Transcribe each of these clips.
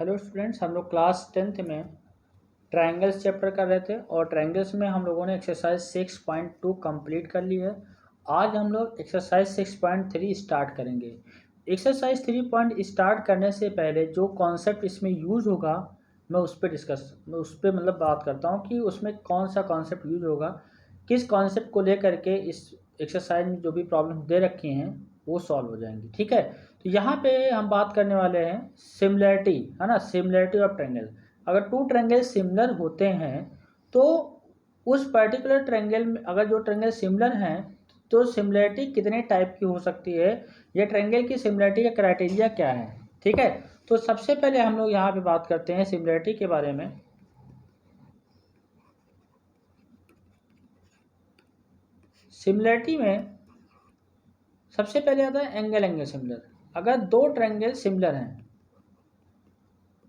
Hello students, हम लोग class 10th में ट्रायंगल्स चैप्टर कर रहे थे और ट्रायंगल्स में हम लोगों ने एक्सरसाइज 6.2 कंप्लीट कर ली है। आज हम लोग एक्सरसाइज 6.3 स्टार्ट करेंगे। एक्सरसाइज 3 स्टार्ट करने से पहले जो कॉन्सेप्ट इसमें यूज़ होगा मैं उस पर मतलब बात करता हूँ कि उसमें कौन सा कॉन्सेप्ट यूज़ होगा, किस कॉन्सेप्ट को लेकर के इस एक्सरसाइज में जो भी प्रॉब्लम दे रखी हैं वो सॉल्व हो जाएंगी। ठीक है, तो यहाँ पे हम बात करने वाले हैं सिमिलैरिटी, है ना, सिमिलैरिटी ऑफ ट्रायंगल। अगर टू ट्रायंगल सिमिलर होते हैं तो उस पर्टिकुलर ट्रायंगल में अगर जो ट्रायंगल सिमिलर हैं तो सिमिलैरिटी कितने टाइप की हो सकती है, या ट्रायंगल की सिमिलैरिटी का क्राइटेरिया क्या है। ठीक है, तो सबसे पहले हम लोग यहाँ पे बात करते हैं सिमिलैरिटी के बारे में। सिमिलैरिटी में सबसे पहले आता है एंगल एंगल सिमिलर। अगर दो ट्रायंगल सिमिलर हैं,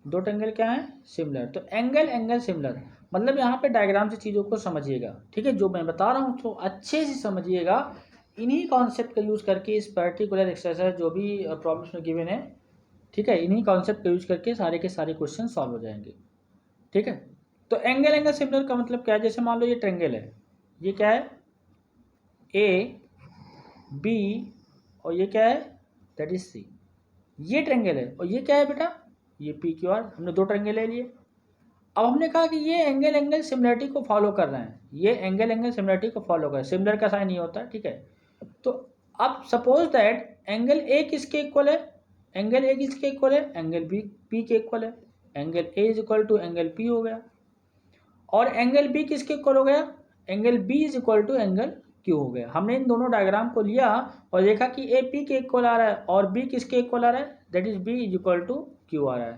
दो ट्रायंगल क्या है सिमिलर, तो एंगल एंगल सिमिलर मतलब यहाँ पे डायग्राम से चीज़ों को समझिएगा। ठीक है, जो मैं बता रहा हूँ तो अच्छे से समझिएगा। इन्हीं कॉन्सेप्ट का यूज़ करके इस पर्टिकुलर एक्सरसाइज जो भी प्रॉब्लम्स में गिवन है, ठीक है, इन्हीं कॉन्सेप्ट का यूज करके सारे के सारे क्वेश्चन सॉल्व हो जाएंगे। ठीक है, तो एंगल एंगल सिमिलर का मतलब क्या है। जैसे मान लो ये ट्रायंगल है, ये क्या है ए बी, और ये क्या है दैट इज सी। ये ट्रायंगल है और ये क्या है बेटा, ये पी क्यू आर। हमने दो ट्रायंगल ले लिए। अब हमने कहा कि ये एंगल एंगल सिमिलरिटी को फॉलो कर रहे हैं, ये एंगल एंगल सिमिलरिटी को फॉलो कर रहे हैं। सिमिलर का साइन नहीं होता। ठीक है, तो अब सपोज दैट एंगल ए किसके इक्वल है, एंगल ए किसके इक्वल है, एंगल बी पी के इक्वल है। Angle A is equal to angle P हो गया, और एंगल बी किसके इक्वल हो गया, angle B is equal to angle Q हो गया। हमने इन दोनों डायग्राम को लिया और देखा कि ए पी के इक्वल आ रहा है और बी किसके इक्वल आ रहा है, that is B is equal to Q आ रहा है।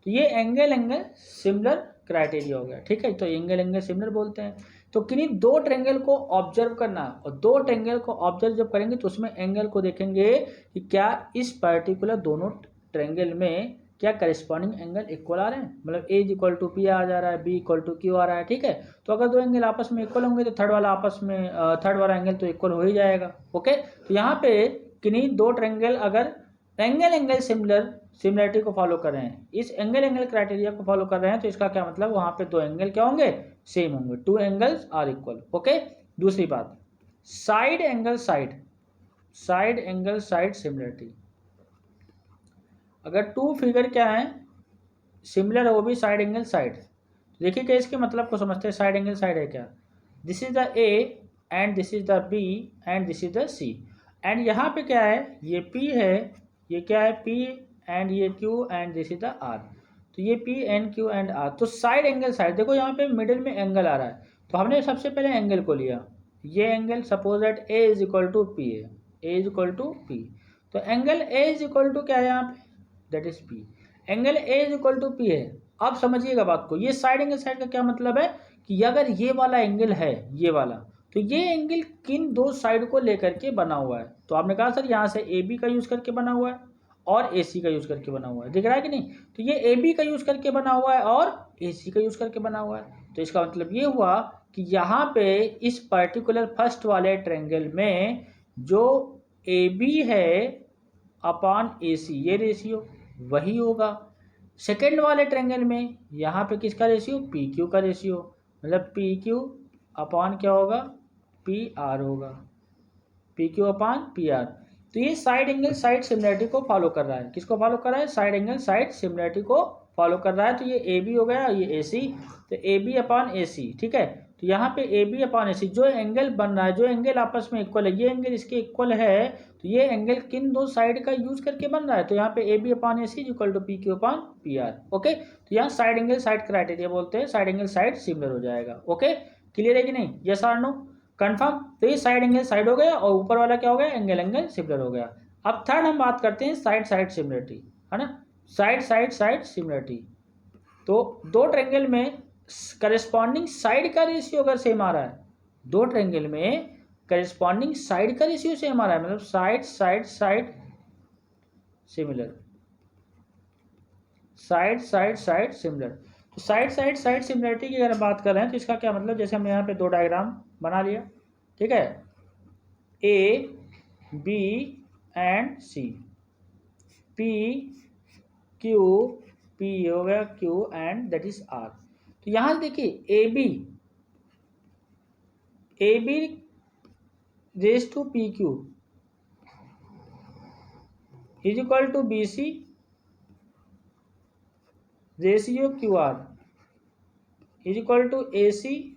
तो ये एंगल एंगल सिमिलर क्राइटेरिया हो गया। ठीक है, तो एंगल एंगल सिमिलर बोलते हैं। तो किन्हीं दो ट्रायंगल को ऑब्जर्व करना, और दो ट्रायंगल को ऑब्जर्व जब करेंगे तो उसमें एंगल को देखेंगे कि क्या इस पर्टिकुलर दोनों ट्रायंगल में क्या करस्पॉन्डिंग एंगल इक्वल आ रहे हैं, मतलब ए इक्वल टू पी आ जा रहा है, बी इक्वल टू क्यू आ रहा है। ठीक है, तो अगर दो एंगल आपस में इक्वल होंगे तो थर्ड वाला एंगल तो इक्वल हो ही जाएगा। ओके, तो यहाँ पे किन्हीं दो ट्रायंगल अगर एंगल एंगल सिमिलरिटी को फॉलो कर रहे हैं, इस एंगल एंगल क्राइटेरिया को फॉलो कर रहे हैं, तो इसका क्या मतलब, वहां पे दो एंगल क्या होंगे, सेम होंगे, two angles are equal. Okay, दूसरी बात, साइड एंगल साइड सिमिलरिटी। अगर टू फिगर क्या है सिमिलर है, वो भी साइड एंगल साइड। देखिए क्या इसके मतलब को समझते हैं। साइड एंगल साइड है क्या, this is the A and this is the B and this is the C, and यहाँ पे क्या है, ये P है, ये क्या है P, एंड ये Q and this is the R। तो ये P and Q and R, तो साइड एंगल साइड। देखो यहाँ पे मिडिल में एंगल आ रहा है, तो हमने सबसे पहले एंगल को लिया। ये angle suppose that A is equal to P है, A is equal to P, तो angle A is equal to क्या है यहाँ पे, that is P। Angle A is equal to P है। अब समझिएगा बात को, ये साइड एंगल साइड का क्या मतलब है कि अगर ये वाला एंगल है, ये वाला, तो ये एंगल किन दो साइड को लेकर के बना हुआ है। तो आपने कहा सर यहाँ से ए बी का यूज करके बना हुआ है और ए सी का यूज करके बना हुआ है, दिख रहा है कि नहीं। तो ये ए बी का यूज करके बना हुआ है और ए सी का यूज करके बना हुआ है। तो इसका मतलब ये हुआ कि यहाँ पे इस पर्टिकुलर फर्स्ट वाले ट्रायंगल में जो ए बी है अपॉन ए सी, ये रेशियो वही होगा। सेकेंड वाले ट्रायंगल में यहाँ पे किसका रेशियो, पी क्यू का रेशियो, मतलब पी क्यू अपॉन क्या होगा, पी आर होगा, P Q upon P R. तो ये साइड एंगल साइड सिमिलरिटी को फॉलो कर रहा है। किसको फॉलो कर रहा है, साइड एंगल साइड सिमिलरिटी को फॉलो कर रहा है। तो ये ए बी हो गया, ये ए सी, तो ए बी अपॉन ए सी। ठीक है, तो यहाँ पे ए बी अपॉन ए सी जो एंगल बन रहा है, जो एंगल आपस में इक्वल है, ये एंगल इसके इक्वल है, तो ये एंगल किन दो साइड का यूज करके बन रहा है, तो यहाँ पे A B upon A C equal to P Q upon P R. Okay, तो यहाँ साइड एंगल साइड क्राइटेरिया बोलते हैं, साइड एंगल साइड सिमिलर हो जाएगा। ओके, क्लियर है कि नहीं, यस और नो, कंफर्म। तो ये साइड एंगल साइड हो गया और ऊपर वाला क्या हो गया, एंगल एंगल सिमिलर हो गया। अब थर्ड हम बात करते हैं साइड साइड सिमिलरिटी, है ना, साइड सिमिलरिटी। तो दो ट्रायंगल में करस्पॉन्डिंग साइड का रेशियो अगर सेम आ रहा है, दो ट्रायंगल में करस्पॉन्डिंग साइड का रेशियो सेम आ रहा है, मतलब साइड सिमिलर, साइड सिमिलर। तो साइड सिमिलरिटी की अगर बात कर रहे हैं तो इसका क्या मतलब, जैसे हम यहाँ पे दो डायग्राम बना लिया। ठीक है, A B and C, P Q P ये हो गया, Q and that is R। तो यहाँ देखिए A B raise to P Q is equal to B C ratio Q R is equal to A C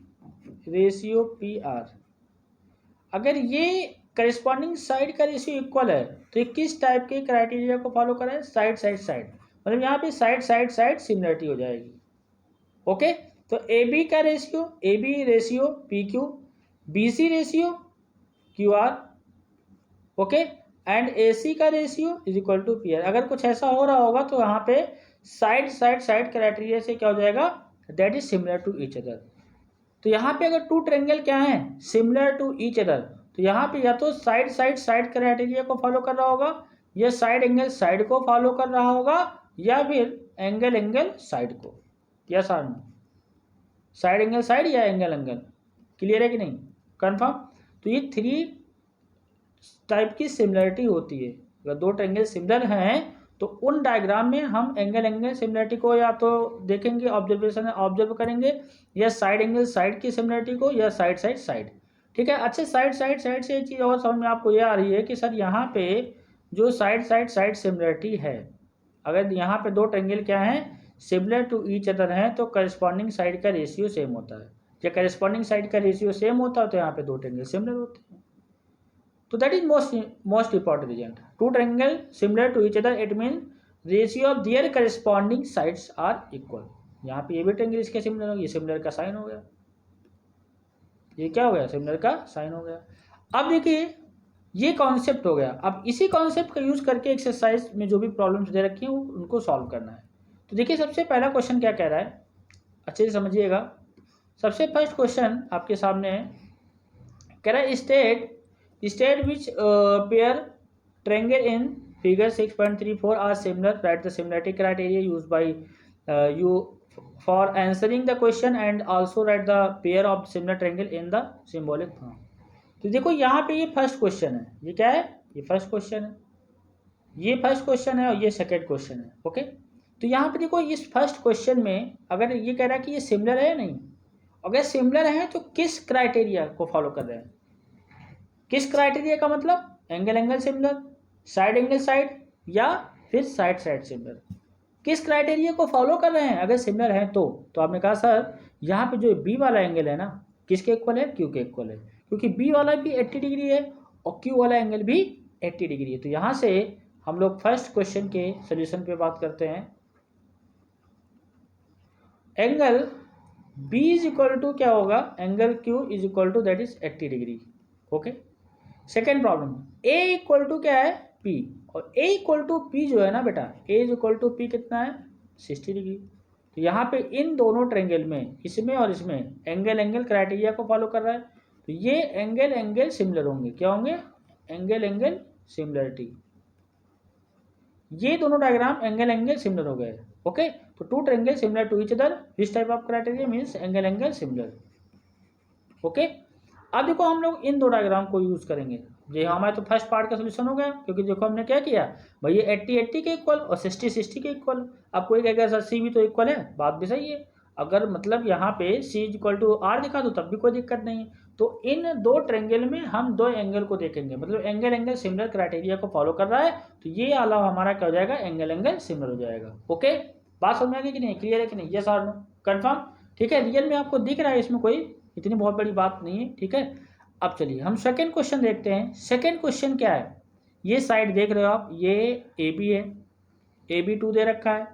ratio P R. अगर ये corresponding side का ratio equal है तो ये किस टाइप के क्राइटेरिया को फॉलो करें? साइड साइड साइड, मतलब यहाँ पे साइड साइड साइड सिमिलरिटी हो जाएगी। ओके, तो ए बी का ratio, A B ratio P Q, B C ratio Q R, okay, and A C का ratio is equal to P R. अगर कुछ ऐसा हो रहा होगा तो यहाँ पे साइड साइड साइड क्राइटेरिया से क्या हो जाएगा? That is similar to each other. तो यहाँ पे अगर टू ट्रायंगल क्या है? सिमिलर टू ईच अदर, तो यहाँ पे या तो साइड साइड साइड क्राइटेरिया को फॉलो कर रहा होगा, या साइड एंगल साइड को फॉलो कर रहा होगा, या फिर एंगल एंगल साइड को। यस और नो? साइड एंगल साइड या एंगल एंगल? क्लियर है कि नहीं? कंफर्म? तो ये 3 टाइप की सिमिलरिटी होती है। अगर दो ट्रायंगल सिमिलर हैं तो उन डायग्राम में हम एंगल एंगल सिमिलरिटी को या तो देखेंगे, ऑब्जर्वेशन ऑब्जर्व करेंगे, या साइड एंगल साइड की सिमिलरिटी को, या साइड साइड साइड। ठीक है, अच्छे साइड साइड साइड से एक चीज़ और समझ में आपको ये आ रही है कि सर यहाँ पे जो साइड साइड साइड सिमिलरिटी है, अगर यहाँ पे दो ट्रायंगल क्या हैं? सिमिलर टू ईच अदर हैं, तो करस्पॉन्डिंग साइड का रेशियो सेम होता है। जब करस्पॉन्डिंग साइड का रेशियो सेम होता है तो यहाँ पे दो ट्रायंगल सिमिलर होते हैं। तो that is most important reason. Two triangle similar to each other, it mean ratio of their corresponding sides are equal. यहाँ पे ये भी ट्रायंगल इसके सिमिलर हो, ये सिमिलर का साइन हो गया, ये क्या हो गया? सिमिलर का साइन हो गया। अब देखिए ये कॉन्सेप्ट हो गया। अब इसी कॉन्सेप्ट का यूज करके एक्सरसाइज में जो भी प्रॉब्लम्स दे रखी हैं उनको सॉल्व करना है। तो देखिए सबसे पहला क्वेश्चन क्या कह रहा है, अच्छे से समझिएगा। सबसे फर्स्ट क्वेश्चन आपके सामने है, कह रहा है state which pair triangle in figure 6.34 are similar, write the similarity criteria use by you for answering the question and also write the pair of similar triangle in the symbolic form. तो देखो यहाँ पे ये first question है, ये क्या है? ये फर्स्ट क्वेश्चन है, ये फर्स्ट क्वेश्चन है और ये सेकंड क्वेश्चन है। ओके, तो यहाँ पे देखो इस फर्स्ट क्वेश्चन में अगर ये कह रहा है कि ये सिमिलर है या नहीं, अगर सिमिलर है तो किस क्राइटेरिया को फॉलो कर रहे हैं? किस क्राइटेरिया का मतलब? Angle angle similar, side angle side, या फिर साइड साइड सिमिलर। किस क्राइटेरिया को फॉलो कर रहे हैं अगर सिमिलर हैं तो आपने कहा सर यहाँ पे जो बी वाला एंगल है ना, किसके इक्वल है? क्यू के इक्वल है, क्योंकि बी वाला भी 80 डिग्री है और क्यू वाला एंगल भी 80 डिग्री है। तो यहाँ से हम लोग फर्स्ट क्वेश्चन के सोल्यूशन पे बात करते हैं। Angle B is equal to क्या होगा? Angle Q is equal to that is 80 degree. Okay, second problem, A equal to क्या है? पी, और ए इक्वल टू पी जो है ना बेटा, ए इज इक्वल टू पी कितना है? 60 डिग्री। तो यहाँ पे इन दोनों ट्रायंगल में, इसमें और इसमें, एंगल एंगल क्राइटेरिया को फॉलो कर रहा है, तो ये एंगल एंगल सिमिलर होंगे। क्या होंगे? Angle angle similarity. ये दोनों डायग्राम एंगल एंगल सिमिलर हो गए। ओके, तो two triangle similar to each other, this type of criteria means angle angle similar. Okay, अब देखो हम लोग इन दो डायग्राम को यूज करेंगे। ये हमारे तो फर्स्ट पार्ट का सोल्यूशन हो गया, क्योंकि देखो हमने क्या किया भाई, ये 80 के इक्वल और 60 के इक्वल। अब कोई कहेगा सर सी भी तो इक्वल है, बात भी सही है। अगर मतलब यहाँ पे सी इज इक्वल टू आर दिखा दो तब भी कोई दिक्कत नहीं है। तो इन दो ट्रायंगल में हम दो एंगल को देखेंगे, मतलब एंगल एंगल सिमिलर क्राइटेरिया को फॉलो कर रहा है, तो ये वाला हमारा क्या हो जाएगा? एंगल एंगल सिमिलर हो जाएगा। ओके, बात समझ में आ गई कि नहीं? क्लियर है कि नहीं? यस और नो? कंफर्म? ठीक है, रियल में आपको दिख रहा है, इसमें कोई इतनी बहुत बड़ी बात नहीं है। ठीक है, अब चलिए हम सेकंड क्वेश्चन देखते हैं। सेकंड क्वेश्चन क्या है? ये साइड देख रहे हो आप, ये ए बी है, ए बी 2 दे रखा है,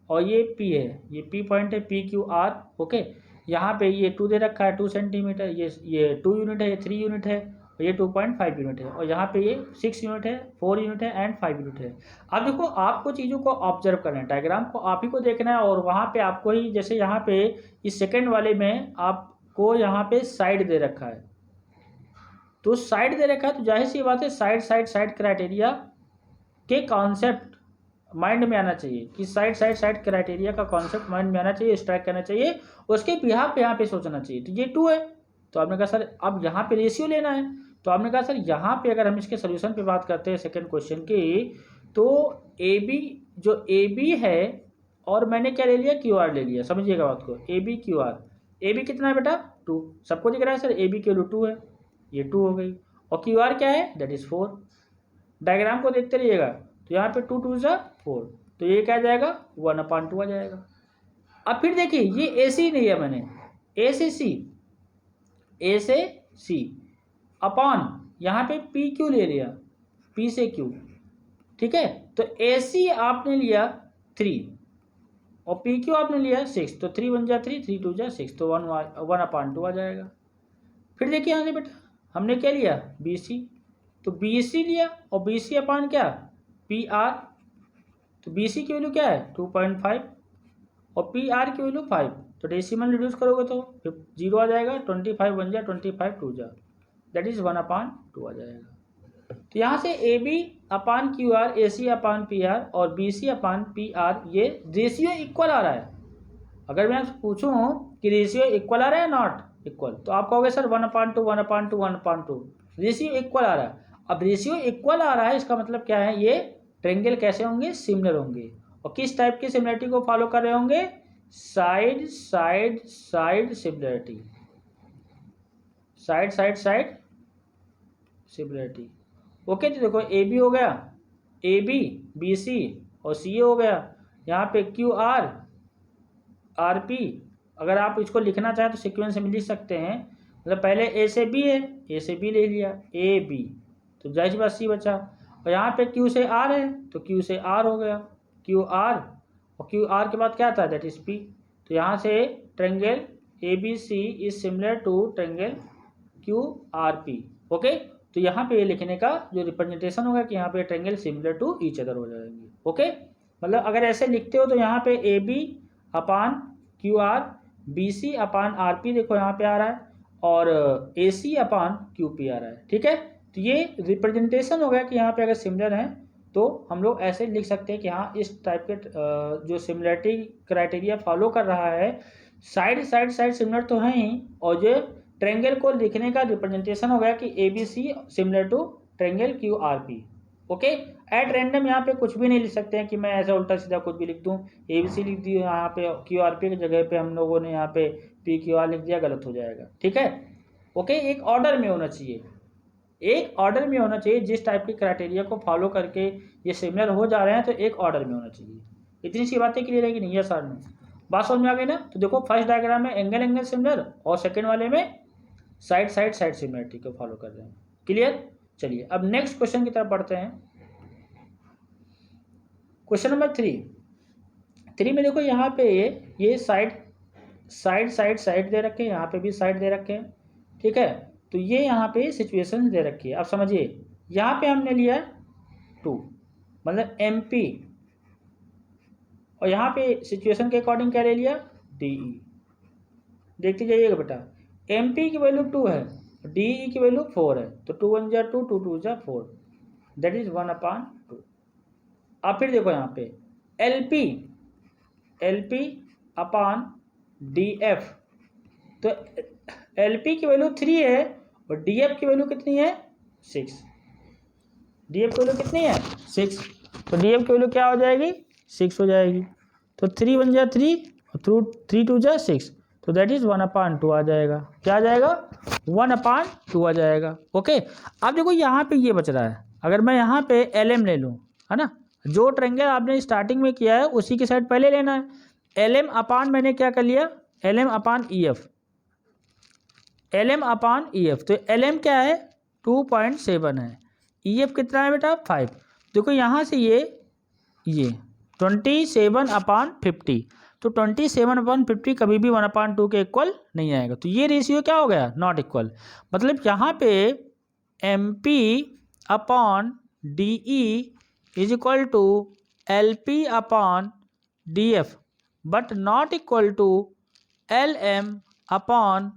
और ये पी है, ये पी पॉइंट है, पी क्यू आर। ओके, यहाँ पे ये 2 दे रखा है 2 सेंटीमीटर, ये 2 यूनिट है, ये 3 यूनिट है, और ये 2.5 यूनिट है, और यहाँ पे ये 6 यूनिट है, 4 यूनिट है एंड 5 यूनिट है। अब देखो आपको चीज़ों को ऑब्जर्व करना है, डायग्राम को आप ही को देखना है, और वहाँ पे आपको ही, जैसे यहाँ पे इस सेकेंड वाले में आपको यहाँ पे साइड दे रखा है, तो साइड दे रखा है, तो जाहिर सी बात है साइड साइड साइड क्राइटेरिया के कॉन्सेप्ट माइंड में आना चाहिए, कि साइड साइड साइड क्राइटेरिया का कॉन्सेप्ट माइंड में आना चाहिए, स्ट्राइक करना चाहिए, उसके बिहाफ पे यहाँ पे सोचना चाहिए। तो ये 2 है, तो आपने कहा सर अब यहाँ पे रेशियो लेना है, तो आपने कहा सर यहाँ पे अगर हम इसके सोल्यूशन पे बात करते हैं सेकेंड क्वेश्चन की, तो ए बी जो ए बी है और मैंने क्या ले लिया, क्यू आर ले लिया। समझिएगा बात को, A B Q R. A B कितना है बेटा 2, सबको दिख रहा है सर, ए बी की वैल्यू 2 है, ये 2 हो गई। और क्यू आर क्या है, दैट इज 4। डायग्राम को देखते रहिएगा, तो यहाँ पे 2 2 4, तो ये क्या आ जाएगा 1/2 आ जाएगा। अब फिर देखिए ये ए सी नहीं है, मैंने ए से सी, ए से सी अपॉन यहाँ पे पी क्यू ले लिया, पी से क्यू, ठीक है। तो ए सी आपने लिया 3 और पी क्यू आपने लिया 6, तो 3 1 3, 3 2 6, तो 1/2 आ जाएगा। फिर देखिए यहाँ से बेटा हमने क्या लिया, बी सी, तो बी सी लिया और बी सी अपान क्या, पी आर, तो बी सी की वैल्यू क्या है 2.5 और पी आर की वैल्यू 5, तो डेसिमल रिड्यूस करोगे तो 0 आ जाएगा, 25 1 25 2 दैट इज 1/2 आ जाएगा। तो यहाँ से A B upon Q R, A C upon P R और B C upon P R, ये रेशियो इक्वल आ रहा है। अगर मैं आपसे पूछूं कि रेशियो इक्वल आ रहा है नॉट इक्वल, तो आप कहोगे सर 1/2 1/2 1/2, रेशियो इक्वल आ रहा है। अब रेशियो इक्वल आ रहा है, इसका मतलब क्या है, ये ट्रायंगल कैसे होंगे, सिमिलर होंगे। और किस टाइप की सिमिलरिटी को फॉलो कर रहे होंगे, side side side similarity, side side side similarity. Okay, तो देखो ए बी हो गया, ए बी बी सी और सी ए हो गया। यहाँ पे क्यू आर आर पी, अगर आप इसको लिखना चाहें तो सीक्वेंस में लिख सकते हैं, मतलब पहले ए से बी है, ए से बी ले लिया, ए बी, तो जाहिर सी बात सी बचा। और यहाँ पे क्यू से आर है, तो क्यू से आर हो गया, क्यू आर, और क्यू आर के बाद क्या था, दैट इज पी। तो यहाँ से triangle A B C is similar to triangle Q R P. Okay, तो यहाँ पे लिखने का जो रिप्रेजेंटेशन होगा कि यहाँ पे triangle similar to each other हो जाएंगे। ओके, मतलब अगर ऐसे लिखते हो तो यहाँ पे A B upon Q R, B C upon R P देखो यहाँ पे आ रहा है, और ए सी अपान क्यू पी आ रहा है, ठीक है। तो ये रिप्रेजेंटेशन हो गया कि यहाँ पे अगर सिमिलर हैं तो हम लोग ऐसे लिख सकते हैं कि हाँ इस टाइप के जो सिमिलरिटी क्राइटेरिया फॉलो कर रहा है, साइड साइड साइड सिमिलर तो हैं ही, और जो ट्रायंगल को लिखने का रिप्रेजेंटेशन हो गया कि A B C similar to triangle Q R P. Okay, at random यहाँ पे कुछ भी नहीं लिख सकते हैं कि मैं ऐसा उल्टा सीधा कुछ भी लिख दूँ, ए बी सी लिख दिया यहाँ पे, क्यू आर पी की जगह पे हम लोगों ने यहाँ पे पी क्यू आर लिख दिया, गलत हो जाएगा, ठीक है। ओके, एक ऑर्डर में होना चाहिए, एक ऑर्डर में होना चाहिए, जिस टाइप की क्राइटेरिया को फॉलो करके ये सिमिलर हो जा रहे हैं तो एक ऑर्डर में होना चाहिए। इतनी सी बातें क्लियर है कि नहीं है सर में, बात समझ में आ गई ना। तो देखो फर्स्ट डायग्राम में एंगल एंगल सिमिलर और सेकेंड वाले में साइड साइड साइड सिमिलरिटी को फॉलो कर रहे हैं। क्लियर, चलिए अब नेक्स्ट क्वेश्चन की तरफ बढ़ते हैं। क्वेश्चन नंबर 3 में देखो यहाँ पे ये साइड साइड साइड साइड दे रखे हैं, यहाँ पे भी साइड दे रखे हैं, ठीक है। तो ये यहाँ पे सिचुएशन दे रखी है। अब समझिए यहाँ पे हमने लिया 2 मतलब एम पी, और यहाँ पे सिचुएशन के अकॉर्डिंग क्या ले लिया, डी ई। देखते जाइएगा बेटा, एम पी की वैल्यू 2 है, डी ई की वैल्यू 4 है, तो 2 1 2 2 2 4, दैट इज 1/2। अब फिर देखो यहाँ पे एल पी अपान डी एफ, तो एल पी की वैल्यू 3 है और डी एफ की वैल्यू कितनी है 6, डी एफ की वैल्यू कितनी है 6, तो डी एफ की वैल्यू क्या हो जाएगी 6 हो जाएगी। तो 3 1 3 और 3 2 6, तो दैट इज 1/2 आ जाएगा। क्या आ जाएगा 1/2 आ जाएगा। ओके, अब देखो यहाँ पे ये बच रहा है, अगर मैं यहाँ पे एल एम ले लूँ, है ना, जो ट्रायंगल आपने स्टार्टिंग में किया है उसी की साइड पहले लेना है। एल एम अपान मैंने क्या कर लिया, एल एम अपान ई एफ, एल एम अपान ई एफ, तो एल एम क्या है 2.7 है, ई एफ कितना है बेटा 5। देखो यहाँ से ये 27/50, तो 27/50 कभी भी 1/2 के इक्वल नहीं आएगा, तो ये रेशियो क्या हो गया नॉट इक्वल। मतलब यहाँ पे M P upon D E is equal to L P upon D F, but not equal to L M upon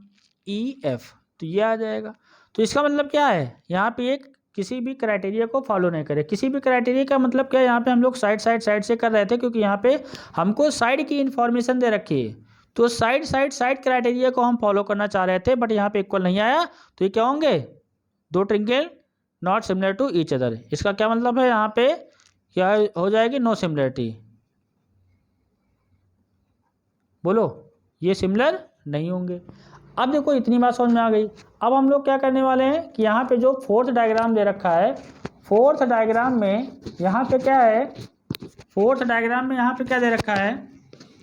E F, तो ये आ जाएगा। तो इसका मतलब क्या है, यहाँ पे एक किसी भी क्राइटेरिया को फॉलो नहीं करे। किसी भी क्राइटेरिया का मतलब क्या है, यहाँ पे हम लोग साइड साइड साइड से कर रहे थे, क्योंकि यहाँ पे हमको साइड की इन्फॉर्मेशन दे रखी है, तो साइड साइड साइड क्राइटेरिया को हम फॉलो करना चाह रहे थे, बट यहाँ पे इक्वल नहीं आया, तो ये क्या होंगे, दो triangle not similar to each other. इसका क्या मतलब है, यहाँ पे क्या हो जाएगी, नो सिमिलरिटी, बोलो, ये सिमिलर नहीं होंगे। अब देखो इतनी बात समझ में आ गई। अब हम लोग क्या करने वाले हैं कि यहाँ पे जो फोर्थ डायग्राम दे रखा है, फोर्थ डायग्राम में यहाँ पे क्या है, फोर्थ डायग्राम में यहाँ पे क्या दे रखा है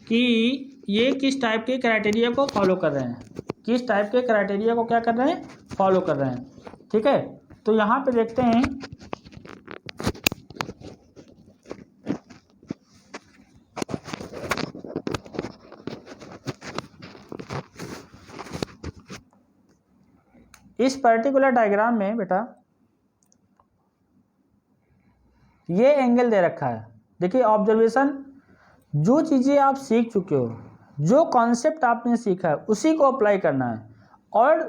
कि ये किस टाइप के क्राइटेरिया को फॉलो कर रहे हैं, किस टाइप के क्राइटेरिया को क्या कर रहे हैं, फॉलो कर रहे हैं। ठीक है, तो यहाँ पे देखते हैं इस पर्टिकुलर डायग्राम में बेटा ये एंगल दे रखा है। देखिए ऑब्जर्वेशन, जो चीज़ें आप सीख चुके हो, जो कॉन्सेप्ट आपने सीखा है उसी को अप्लाई करना है। और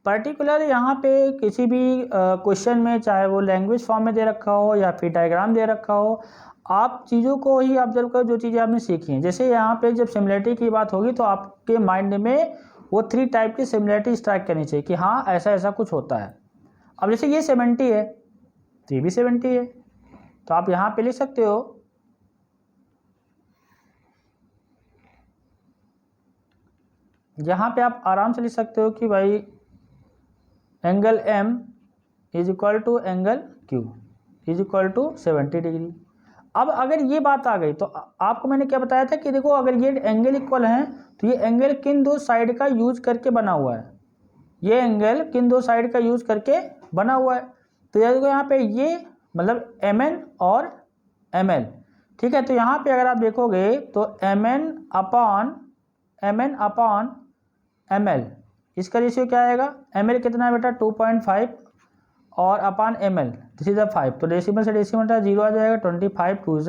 पर्टिकुलर यहाँ पे किसी भी क्वेश्चन में, चाहे वो लैंग्वेज फॉर्म में दे रखा हो या फिर डायग्राम दे रखा हो, आप चीज़ों को ही ऑब्जर्व करो जो चीज़ें आपने सीखी हैं। जैसे यहाँ पे जब सिमिलरिटी की बात होगी तो आपके माइंड में वो 3 टाइप की सिमिलरिटी स्ट्राइक करनी चाहिए कि हाँ ऐसा ऐसा कुछ होता है। अब जैसे ये 70 है तो ये भी 70 है, तो आप यहाँ पे लिख सकते हो यहाँ पे आप आराम से लिख सकते हो कि भाई angle M is equal to angle Q is equal to 70 degree. अब अगर ये बात आ गई तो आपको मैंने क्या बताया था कि देखो अगर ये एंगल इक्वल हैं तो ये एंगल किन दो साइड का यूज करके बना हुआ है, ये एंगल किन दो साइड का यूज करके बना हुआ है। तो देखो यहाँ पे ये मतलब MN और ML। ठीक है, तो यहाँ पे अगर आप देखोगे तो MN अपॉन ML, इसका रेशियो क्या आएगा, ML कितना है बेटा 2.5 और अपान ML दिस इज द 5, तो डेसिमल से डेसिमल 0 आ जाएगा, 25 2 इज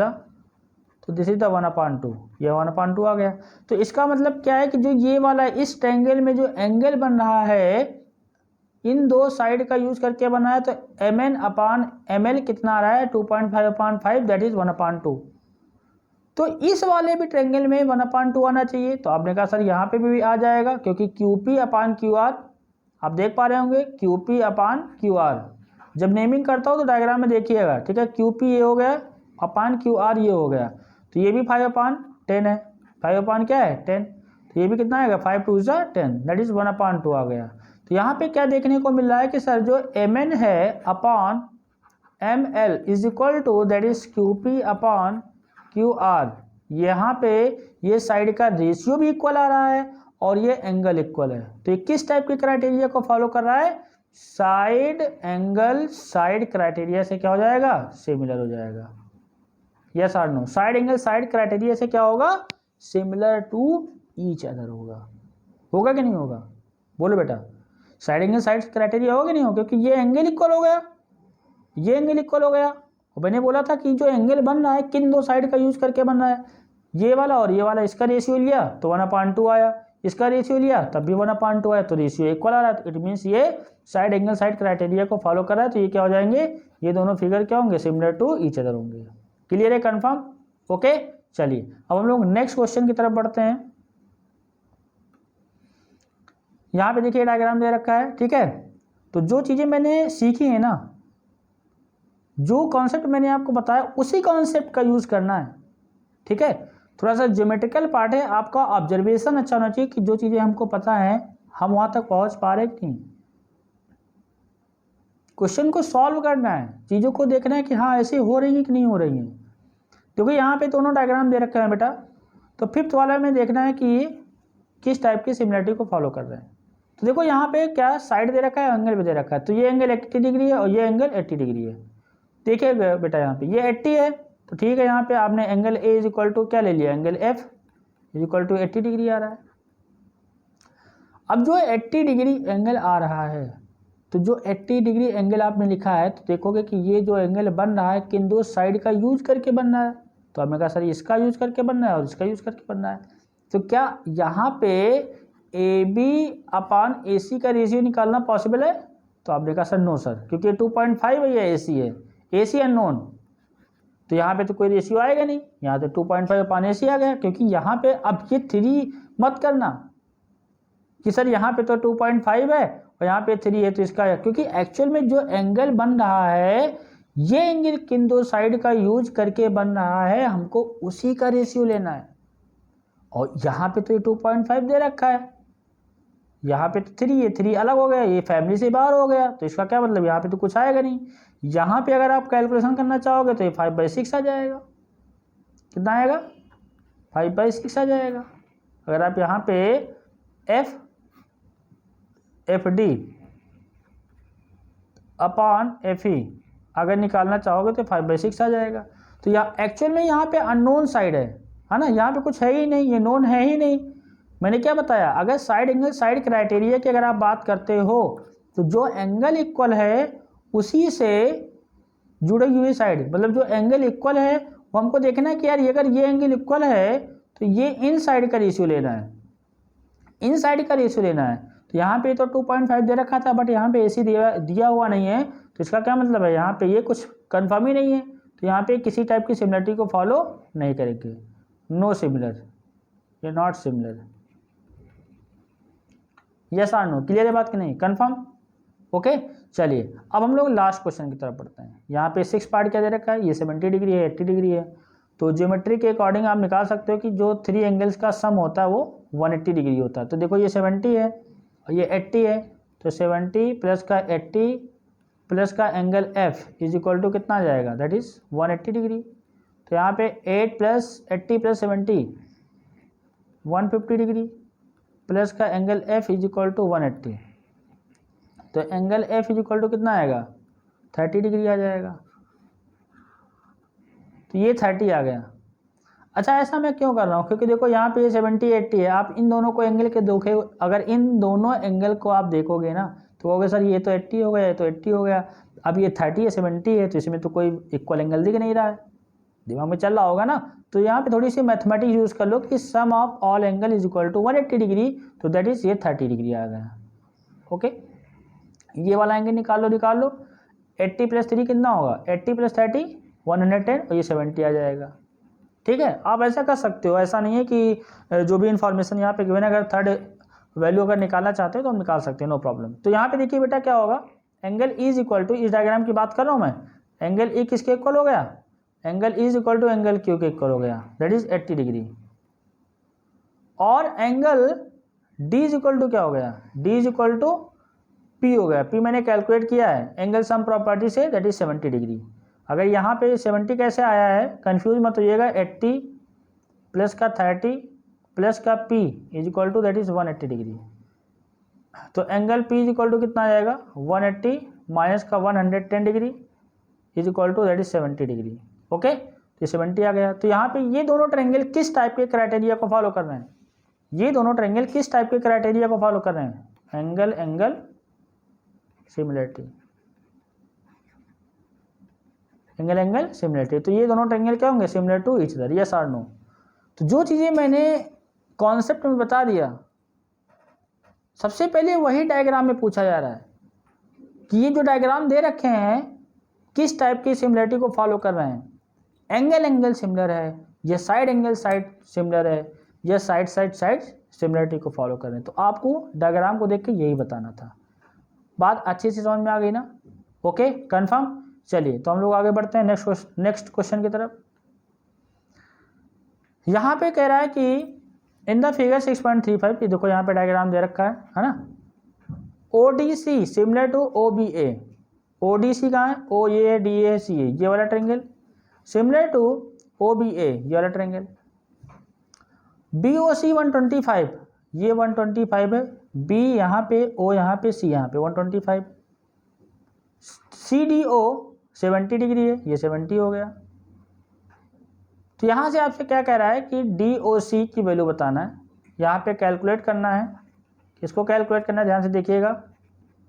तो दिस इज द 1/2, ये 1/2 आ गया। तो इसका मतलब क्या है कि जो ये वाला इस ट्रायंगल में जो एंगल बन रहा है इन दो साइड का यूज करके बना है, तो MN अपान ML कितना आ रहा है 2.5/5 दैट इज 1/2। तो इस वाले भी ट्रायंगल में 1/2 आना चाहिए। तो आपने कहा सर यहाँ पे भी आ जाएगा क्योंकि QP अपान QR आप देख पा रहे होंगे, QP अपान QR। जब नेमिंग करता हूँ तो डायग्राम में देखिएगा, ठीक है, QP ये हो गया अपान QR ये हो गया, तो ये भी 5/10 है, 5 क्या है 10, तो ये भी कितना आएगा 5 2 is 10 दैट इज 1/2 आ गया। तो यहाँ पे क्या देखने को मिल रहा है कि सर जो MN है upon ML is equal to that is QP upon QR, यहाँ पे ये साइड का रेशियो भी इक्वल आ रहा है और ये एंगल इक्वल है। तो ये किस टाइप के क्राइटेरिया को फॉलो कर रहा है, साइड एंगल साइड क्राइटेरिया से क्या हो जाएगा, सिमिलर हो जाएगा। यस और no, side angle side criteria से क्या होगा, सिमिलर टू ईच अदर होगा कि नहीं होगा, बोलो बेटा, साइड एंगल साइड क्राइटेरिया होगा कि नहीं होगा, क्योंकि ये एंगल इक्वल हो गया, ये एंगल इक्वल हो गया। और मैंने बोला था कि जो एंगल बन रहा है किन दो साइड का यूज करके बन रहा है, ये वाला और ये वाला, इसका रेशियो लिया तो 1/2 आया, इसका रेशियो लिया तब भी 1/2 आया, तो रेशियो इक्वल आ रहा है। इट मीन्स ये साइड एंगल साइड क्राइटेरिया को फॉलो कर रहा है। तो ये क्या हो जाएंगे, ये दोनों फिगर क्या होंगे, सिमिलर टू ईच अदर होंगे। क्लियर है, कंफर्म, ओके। चलिए अब हम लोग नेक्स्ट क्वेश्चन की तरफ बढ़ते हैं। यहाँ पे देखिए डायग्राम दे रखा है, ठीक है। तो जो चीजें मैंने सीखी है ना, जो कॉन्सेप्ट मैंने आपको बताया उसी कॉन्सेप्ट का यूज करना है, ठीक है। थोड़ा सा ज्योमेट्रिकल पार्ट है, आपका ऑब्जर्वेशन अच्छा होना चाहिए कि जो चीजें हमको पता है हम वहां तक पहुंच पा रहे कि नहीं। क्वेश्चन को सॉल्व करना है, चीजों को देखना है कि हाँ ऐसे हो रही है कि नहीं हो रही है, क्योंकि यहाँ पे दोनों डायग्राम दे रखे हैं बेटा। तो फिफ्थ वाला में देखना है कि किस टाइप की सिमिलरिटी को फॉलो कर रहे हैं। तो देखो यहाँ पे क्या साइड दे रखा है, एंगल भी दे रखा है, तो ये एंगल 80 डिग्री है और ये एंगल 80 डिग्री है। देखिए बेटा यहाँ पे ये 80 है, तो ठीक है, यहाँ पे आपने angle A is equal to क्या ले लिया, angle F is equal to 80 degree आ रहा है। अब जो 80 डिग्री एंगल आ रहा है, तो जो 80 डिग्री एंगल आपने लिखा है, तो देखोगे कि ये जो एंगल बन रहा है किन दो साइड का यूज करके बन रहा है। तो हमने कहा सर इसका यूज करके बन रहा है और इसका यूज करके बन रहा है। तो क्या यहाँ पे AB अपान AC का रेशियो निकालना पॉसिबल है, तो आपने कहा सर नो सर, क्योंकि 2.5 है, ये AC है, AC अननोन, तो यहाँ पे तो कोई रेशियो आएगा नहीं, यहाँ तो 2.5 अपान AC आ गया। क्योंकि यहाँ पे अब ये 3 मत करना कि सर यहाँ पे तो 2.5 है और यहाँ पे 3 है तो इसका है, क्योंकि एक्चुअल में जो एंगल बन रहा है ये एंगल किन दो साइड का यूज करके बन रहा है, हमको उसी का रेशियो लेना है। और यहाँ पे तो ये 2.5 दे रखा है, यहाँ पे तो 3, ये 3 अलग हो गया, ये फैमिली से बाहर हो गया, तो इसका क्या मतलब यहाँ पे तो कुछ आएगा नहीं। यहाँ पे अगर आप कैलकुलेशन करना चाहोगे तो ये 5/6 आ जाएगा। कितना आएगा? 5/6 आ जाएगा। अगर आप यहाँ पे F D upon F E अगर निकालना चाहोगे तो 5/6 आ जाएगा। तो यहाँ एक्चुअल में यहाँ पे अननोन साइड है ना, यहाँ पे कुछ है ही नहीं, ये नोन है ही नहीं। मैंने क्या बताया, अगर साइड एंगल साइड क्राइटेरिया की अगर आप बात करते हो तो जो एंगल इक्वल है उसी से जुड़ी हुई साइड, मतलब जो एंगल इक्वल है वो हमको देखना है कि यार अगर ये एंगल इक्वल है तो ये इन साइड का रेशियो लेना है, इन साइड का रेशियो लेना है। तो यहाँ पे तो 2.5 दे रखा था, बट यहाँ पे AC दिया हुआ नहीं है, तो इसका क्या मतलब है, यहाँ पे ये कुछ कंफर्म ही नहीं है, तो यहाँ पे किसी टाइप की सिमिलरिटी को फॉलो नहीं करेंगे। नो सिमिलर, ये नॉट सिमिलर। यस और नो, क्लियर है बात कि नहीं, कंफर्म? ओके चलिए अब हम लोग लास्ट क्वेश्चन की तरफ पढ़ते हैं। यहाँ पे 6 पार्ट क्या दे रखा है, ये 70 डिग्री है, 80 डिग्री है। तो ज्योमेट्री के अकॉर्डिंग आप निकाल सकते हो कि जो 3 एंगल्स का सम होता है वो 180 डिग्री होता है। तो देखो ये 70 है और ये 80 है, तो 70 प्लस का 80 प्लस का angle F is equal to कितना आ जाएगा, दैट इज 180 डिग्री। तो यहाँ पे 8 प्लस 80 प्लस 70 150 डिग्री प्लस का angle F is equal to 180, तो angle F is equal to कितना आएगा, 30 डिग्री आ जाएगा। तो ये 30 आ गया। अच्छा ऐसा मैं क्यों कर रहा हूँ, क्योंकि देखो यहाँ पे ये 70 80 है, आप इन दोनों को एंगल के देखो, अगर इन दोनों एंगल को आप देखोगे ना तो कहोगे सर ये तो 80 हो गया, ये तो 80 हो गया, अब ये 30 है 70 है, तो इसमें तो कोई इक्वल एंगल दिख नहीं रहा है, दिमाग में चल रहा होगा ना। तो यहाँ पे थोड़ी सी मैथमेटिक्स यूज़ कर लो कि sum of all angle is equal to 180 degree, तो दैट इज ये 30 डिग्री आ गया। ओके ये वाला एंगल निकाल लो 80 प्लस 3 कितना होगा, 80 प्लस 30 110 और ये 70 आ जाएगा। ठीक है, आप ऐसा कर सकते हो, ऐसा नहीं है कि जो भी इन्फॉर्मेशन यहाँ पे गिवन है अगर थर्ड वैल्यू अगर निकालना चाहते हो तो हम निकाल सकते हैं, नो प्रॉब्लम। तो यहाँ पे देखिए बेटा क्या होगा, एंगल इज इक्वल टू, इस डायग्राम की बात कर रहा हूँ मैं, एंगल ई किसके इक्वल हो गया, angle is equal to angle Q के इक्वल हो गया, दैट इज 80 डिग्री। और angle D is equal to क्या हो गया, D is equal to P हो गया, पी मैंने कैलकुलेट किया है एंगल सम प्रॉपर्टी से, दैट इज 70 डिग्री। अगर यहाँ पे 70 कैसे आया है, कंफ्यूज मत होइएगा, 80 प्लस का 30 प्लस का p is equal to that is 180 degree. तो angle p is equal to कितना आ जाएगा, 180 माइनस का 110 degree is equal to that is 70 degree. Okay तो 70 आ गया। तो यहाँ पे ये दोनों ट्रायंगल किस टाइप के क्राइटेरिया को फॉलो कर रहे हैं, ये दोनों ट्रायंगल किस टाइप के क्राइटेरिया को फॉलो कर रहे हैं, angle angle similarity, angle angle similarity. तो ये दोनों ट्रायंगल क्या होंगे, similar to each other, yes और नो। तो जो चीज़ें मैंने कॉन्सेप्ट में बता दिया, सबसे पहले वही डायग्राम में पूछा जा रहा है कि ये जो डायग्राम दे रखे हैं किस टाइप की सिमिलरिटी को फॉलो कर रहे हैं, एंगल एंगल सिमिलर है या साइड एंगल साइड सिमिलर है या साइड साइड साइड सिमिलरिटी को फॉलो कर रहे हैं। तो आपको डायग्राम को देख के यही बताना था। बात अच्छी से समझ में आ गई ना, ओके कंफर्म। चलिए तो हम लोग आगे बढ़ते हैं नेक्स्ट क्वेश्चन की तरफ। यहाँ पे कह रहा है कि इन द फिगर 6.35, ये देखो यहाँ पे डायग्राम दे रखा है ना, ODC similar to OBA, ODC कहाँ है, OADAC ये वाला ट्रायंगल, सिमिलर टू OBA ये वाला ट्रायंगल, BOC 125 ये 125 है, B यहाँ पे, O यहाँ पे, C यहाँ पे 125, CDO 70 डिग्री है, ये 70 हो गया। तो यहाँ से आपसे क्या कह रहा है कि DOC की वैल्यू बताना है, यहाँ पे कैलकुलेट करना है, किसको कैलकुलेट करना है ध्यान से देखिएगा,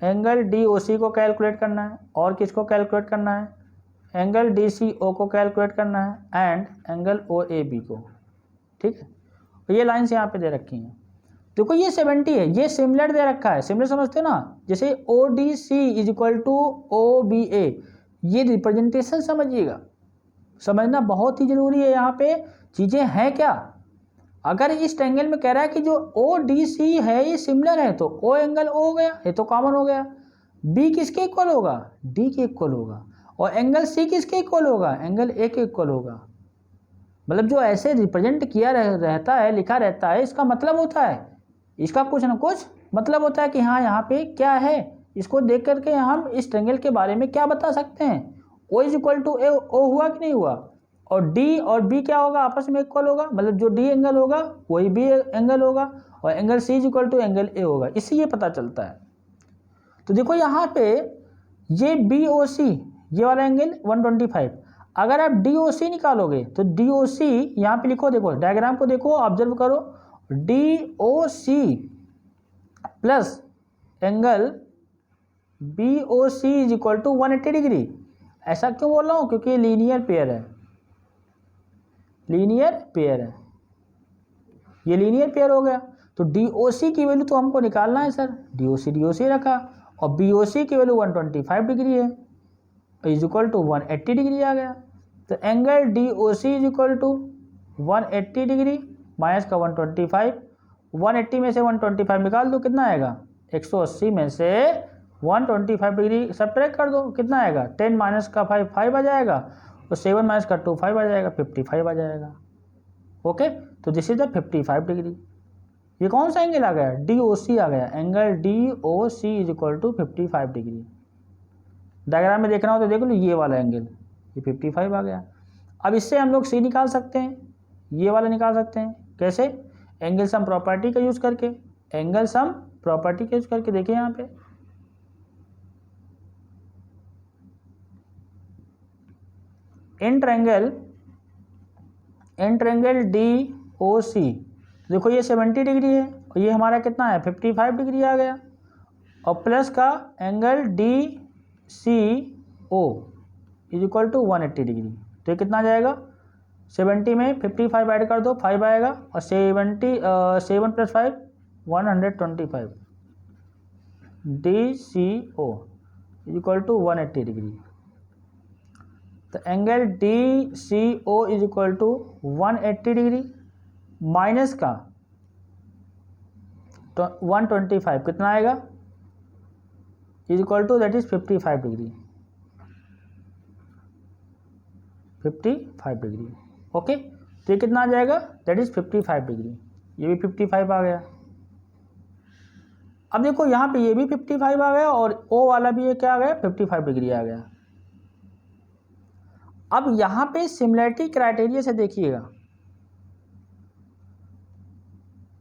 एंगल DOC को कैलकुलेट करना है, और किसको कैलकुलेट करना है, एंगल DCO को कैलकुलेट करना है, एंड एंगल OAB को। ठीक है, तो ये लाइन्स यहाँ पे दे रखी हैं। देखो ये 70 है, ये सिमिलर दे रखा है, सिमिलर समझते हो ना, जैसे ODC is equal to OBA, ये रिप्रेजेंटेशन समझिएगा, समझना बहुत ही जरूरी है। यहाँ पे चीज़ें हैं क्या, अगर इस ट्रायंगल में कह रहा है कि जो ODC है ये सिमिलर है, तो O एंगल O हो गया, ये तो कॉमन हो गया, B किसके इक्वल होगा, D के इक्वल होगा, और एंगल C किसके इक्वल होगा, एंगल A के इक्वल होगा। मतलब जो ऐसे रिप्रेजेंट किया रहता है, लिखा रहता है, इसका मतलब होता है, इसका कुछ ना कुछ मतलब होता है कि हाँ यहाँ पे क्या है। इसको देख करके हम इस ट्रायंगल के बारे में क्या बता सकते हैं, O इज इक्वल टू ए, ओ हुआ कि नहीं हुआ, और D और B क्या होगा, आपस में इक्वल होगा, मतलब जो D एंगल होगा वही B एंगल होगा, और angle C is equal to angle A होगा, इससे ये पता चलता है। तो देखो यहाँ पे ये BOC, ये वाला एंगल 125, अगर आप DOC निकालोगे तो DOC यहाँ पे लिखो, देखो डायग्राम को देखो, ऑब्जर्व करो, DOC plus angle BOC is equal to 180 degree. ऐसा क्यों बोल रहा हूँ, क्योंकि लीनियर पेयर है, लीनियर पेयर है, ये लीनियर पेयर हो गया। तो DOC की वैल्यू तो हमको निकालना है सर, DOC रखा, और BOC की वैल्यू 125 डिग्री है, इज इक्वल टू 180 डिग्री आ गया। तो angle DOC is equal to 180 degree minus का 125, 180 में से 125 निकाल दो, कितना आएगा, 180 में से 125 डिग्री सब्ट्रैक्ट कर दो, कितना आएगा, 10 माइनस का 5 5 आ जाएगा, और 7 माइनस का 2 5 आ जाएगा, 55 आ जाएगा। ओके, तो दिस इज द 55 डिग्री। ये कौन सा एंगल आ गया, DOC आ गया, angle DOC is equal to 55 degree. Diagram में देखना हो तो देख लो, ये वाला एंगल, ये 55 आ गया। अब इससे हम लोग C निकाल सकते हैं, ये वाला निकाल सकते हैं, कैसे, एंगल सम प्रॉपर्टी का यूज करके, एंगल सम प्रॉपर्टी का यूज करके। देखिए यहाँ पे इन ट्रायंगल DOC, देखो ये 70 डिग्री है, और ये हमारा कितना है, 55 डिग्री आ गया, और प्लस का angle DCO is equal to 180 degree. तो ये कितना जाएगा, 70 में 55 ऐड कर दो, 5 आएगा, और 7 plus 5 125, DCO is equal to 180 degree. तो angle DCO is equal to 180 degree minus का 125, कितना आएगा, is equal to that is 55 degree, 55 degree. Okay, तो ये कितना आ जाएगा, दैट इज 55 डिग्री, ये भी 55 आ गया। अब देखो यहाँ पे ये भी 55 आ गया, और O वाला भी ये क्या आ गया, 55 डिग्री आ गया। अब यहाँ पे सिमिलरिटी क्राइटेरिया से देखिएगा,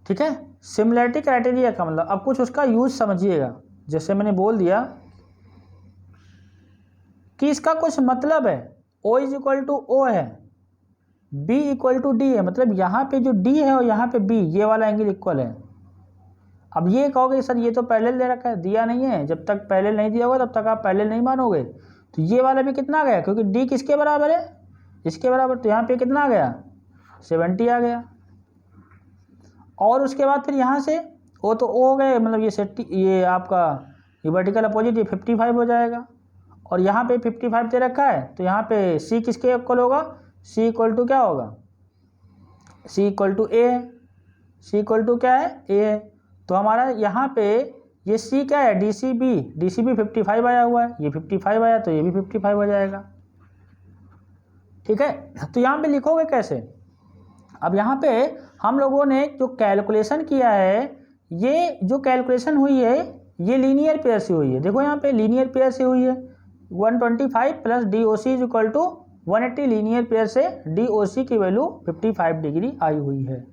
ठीक है, सिमिलरिटी क्राइटेरिया का मतलब अब कुछ उसका यूज समझिएगा। जैसे मैंने बोल दिया कि इसका कुछ मतलब है, O is equal to O है, B इक्वल टू D है, मतलब यहाँ पे जो D है और यहाँ पे B, ये वाला एंगल इक्वल है। अब ये कहोगे सर ये तो पैरेलल दे रखा है, दिया नहीं है, जब तक पैरेलल नहीं दिया होगा तब तक आप पैरेलल नहीं मानोगे। तो ये वाला भी कितना आ गया, क्योंकि D किसके बराबर है, इसके बराबर, तो यहाँ पे कितना आ गया, 70 आ गया। और उसके बाद फिर यहाँ से O तो O हो गए, मतलब ये 60, ये आपका ये वर्टिकल अपोजिट, ये 55 हो जाएगा, और यहाँ पे 55 दे रखा है, तो यहाँ पे C किसके इक्वल होगा, C इक्वल टू क्या होगा, C इक्वल टू A है, C इक्वल टू क्या है, A है। तो हमारा यहाँ पे ये C क्या है, DCB 55 आया हुआ है, ये 55 आया, तो ये भी 55 हो जाएगा, ठीक है। तो यहाँ पे लिखोगे कैसे, अब यहाँ पे हम लोगों ने जो कैलकुलेशन किया है, ये जो कैलकुलेशन हुई है ये लीनियर पेयर से हुई है। देखो यहाँ पे लीनियर पेयर से हुई है, 125 plus DOC is equal to 180, linear pair से DOC की वैल्यू 55 डिग्री आई हुई है।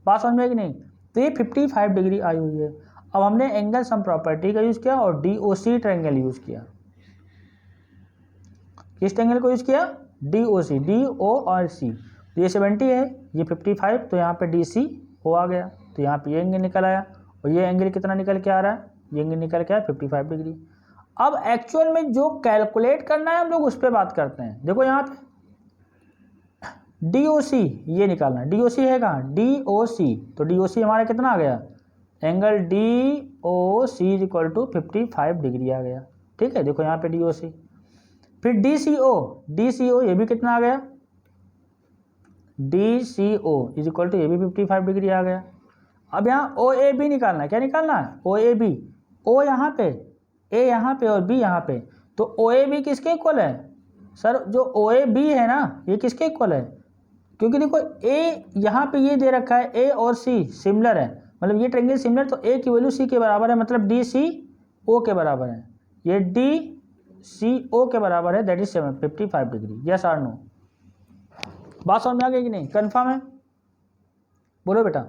बात समझ में कि नहीं, तो ये 55 डिग्री आई हुई है। अब हमने एंगल सम प्रॉपर्टी का यूज किया और DOC ट्रायंगल यूज किया। किस ट्रायंगल को यूज किया, DOC, DO और C। तो ये 70 है, ये 55, तो यहाँ पे DCO आ गया, तो यहाँ पे ये एंगल निकल आया, और ये एंगल कितना निकल के आ रहा है, ये एंगल निकल के आया 55 डिग्री। अब एक्चुअल में जो कैलकुलेट करना है हम लोग उस पर बात करते हैं। देखो यहाँ पे DOC ये निकालना है, DOC है कहाँ, DOC, तो DOC हमारा कितना आ गया, angle DOC is equal to 55 degree आ गया, ठीक है। देखो यहाँ पे DOC, फिर DCO ये भी कितना आ गया, DCO इज इक्वल टू ये भी 55 डिग्री आ गया। अब यहाँ OAB निकालना है, क्या निकालना है, OAB, O यहाँ पे, A यहाँ पे और B यहाँ पे, तो OAB किसके इक्वल है, सर जो ओ ए बी है ना ये किसके इक्वल है, क्योंकि देखो ए यहाँ पे ये दे रखा है ए और सी सिमिलर है, मतलब ये ट्रायंगल सिमिलर, तो ए की वैल्यू सी के बराबर है, मतलब डी सी ओ के बराबर है, ये डी सी ओ के बराबर है, that is 755 degree. Yes or no, बात समझ में आ गई कि नहीं, कन्फर्म है, बोलो बेटा।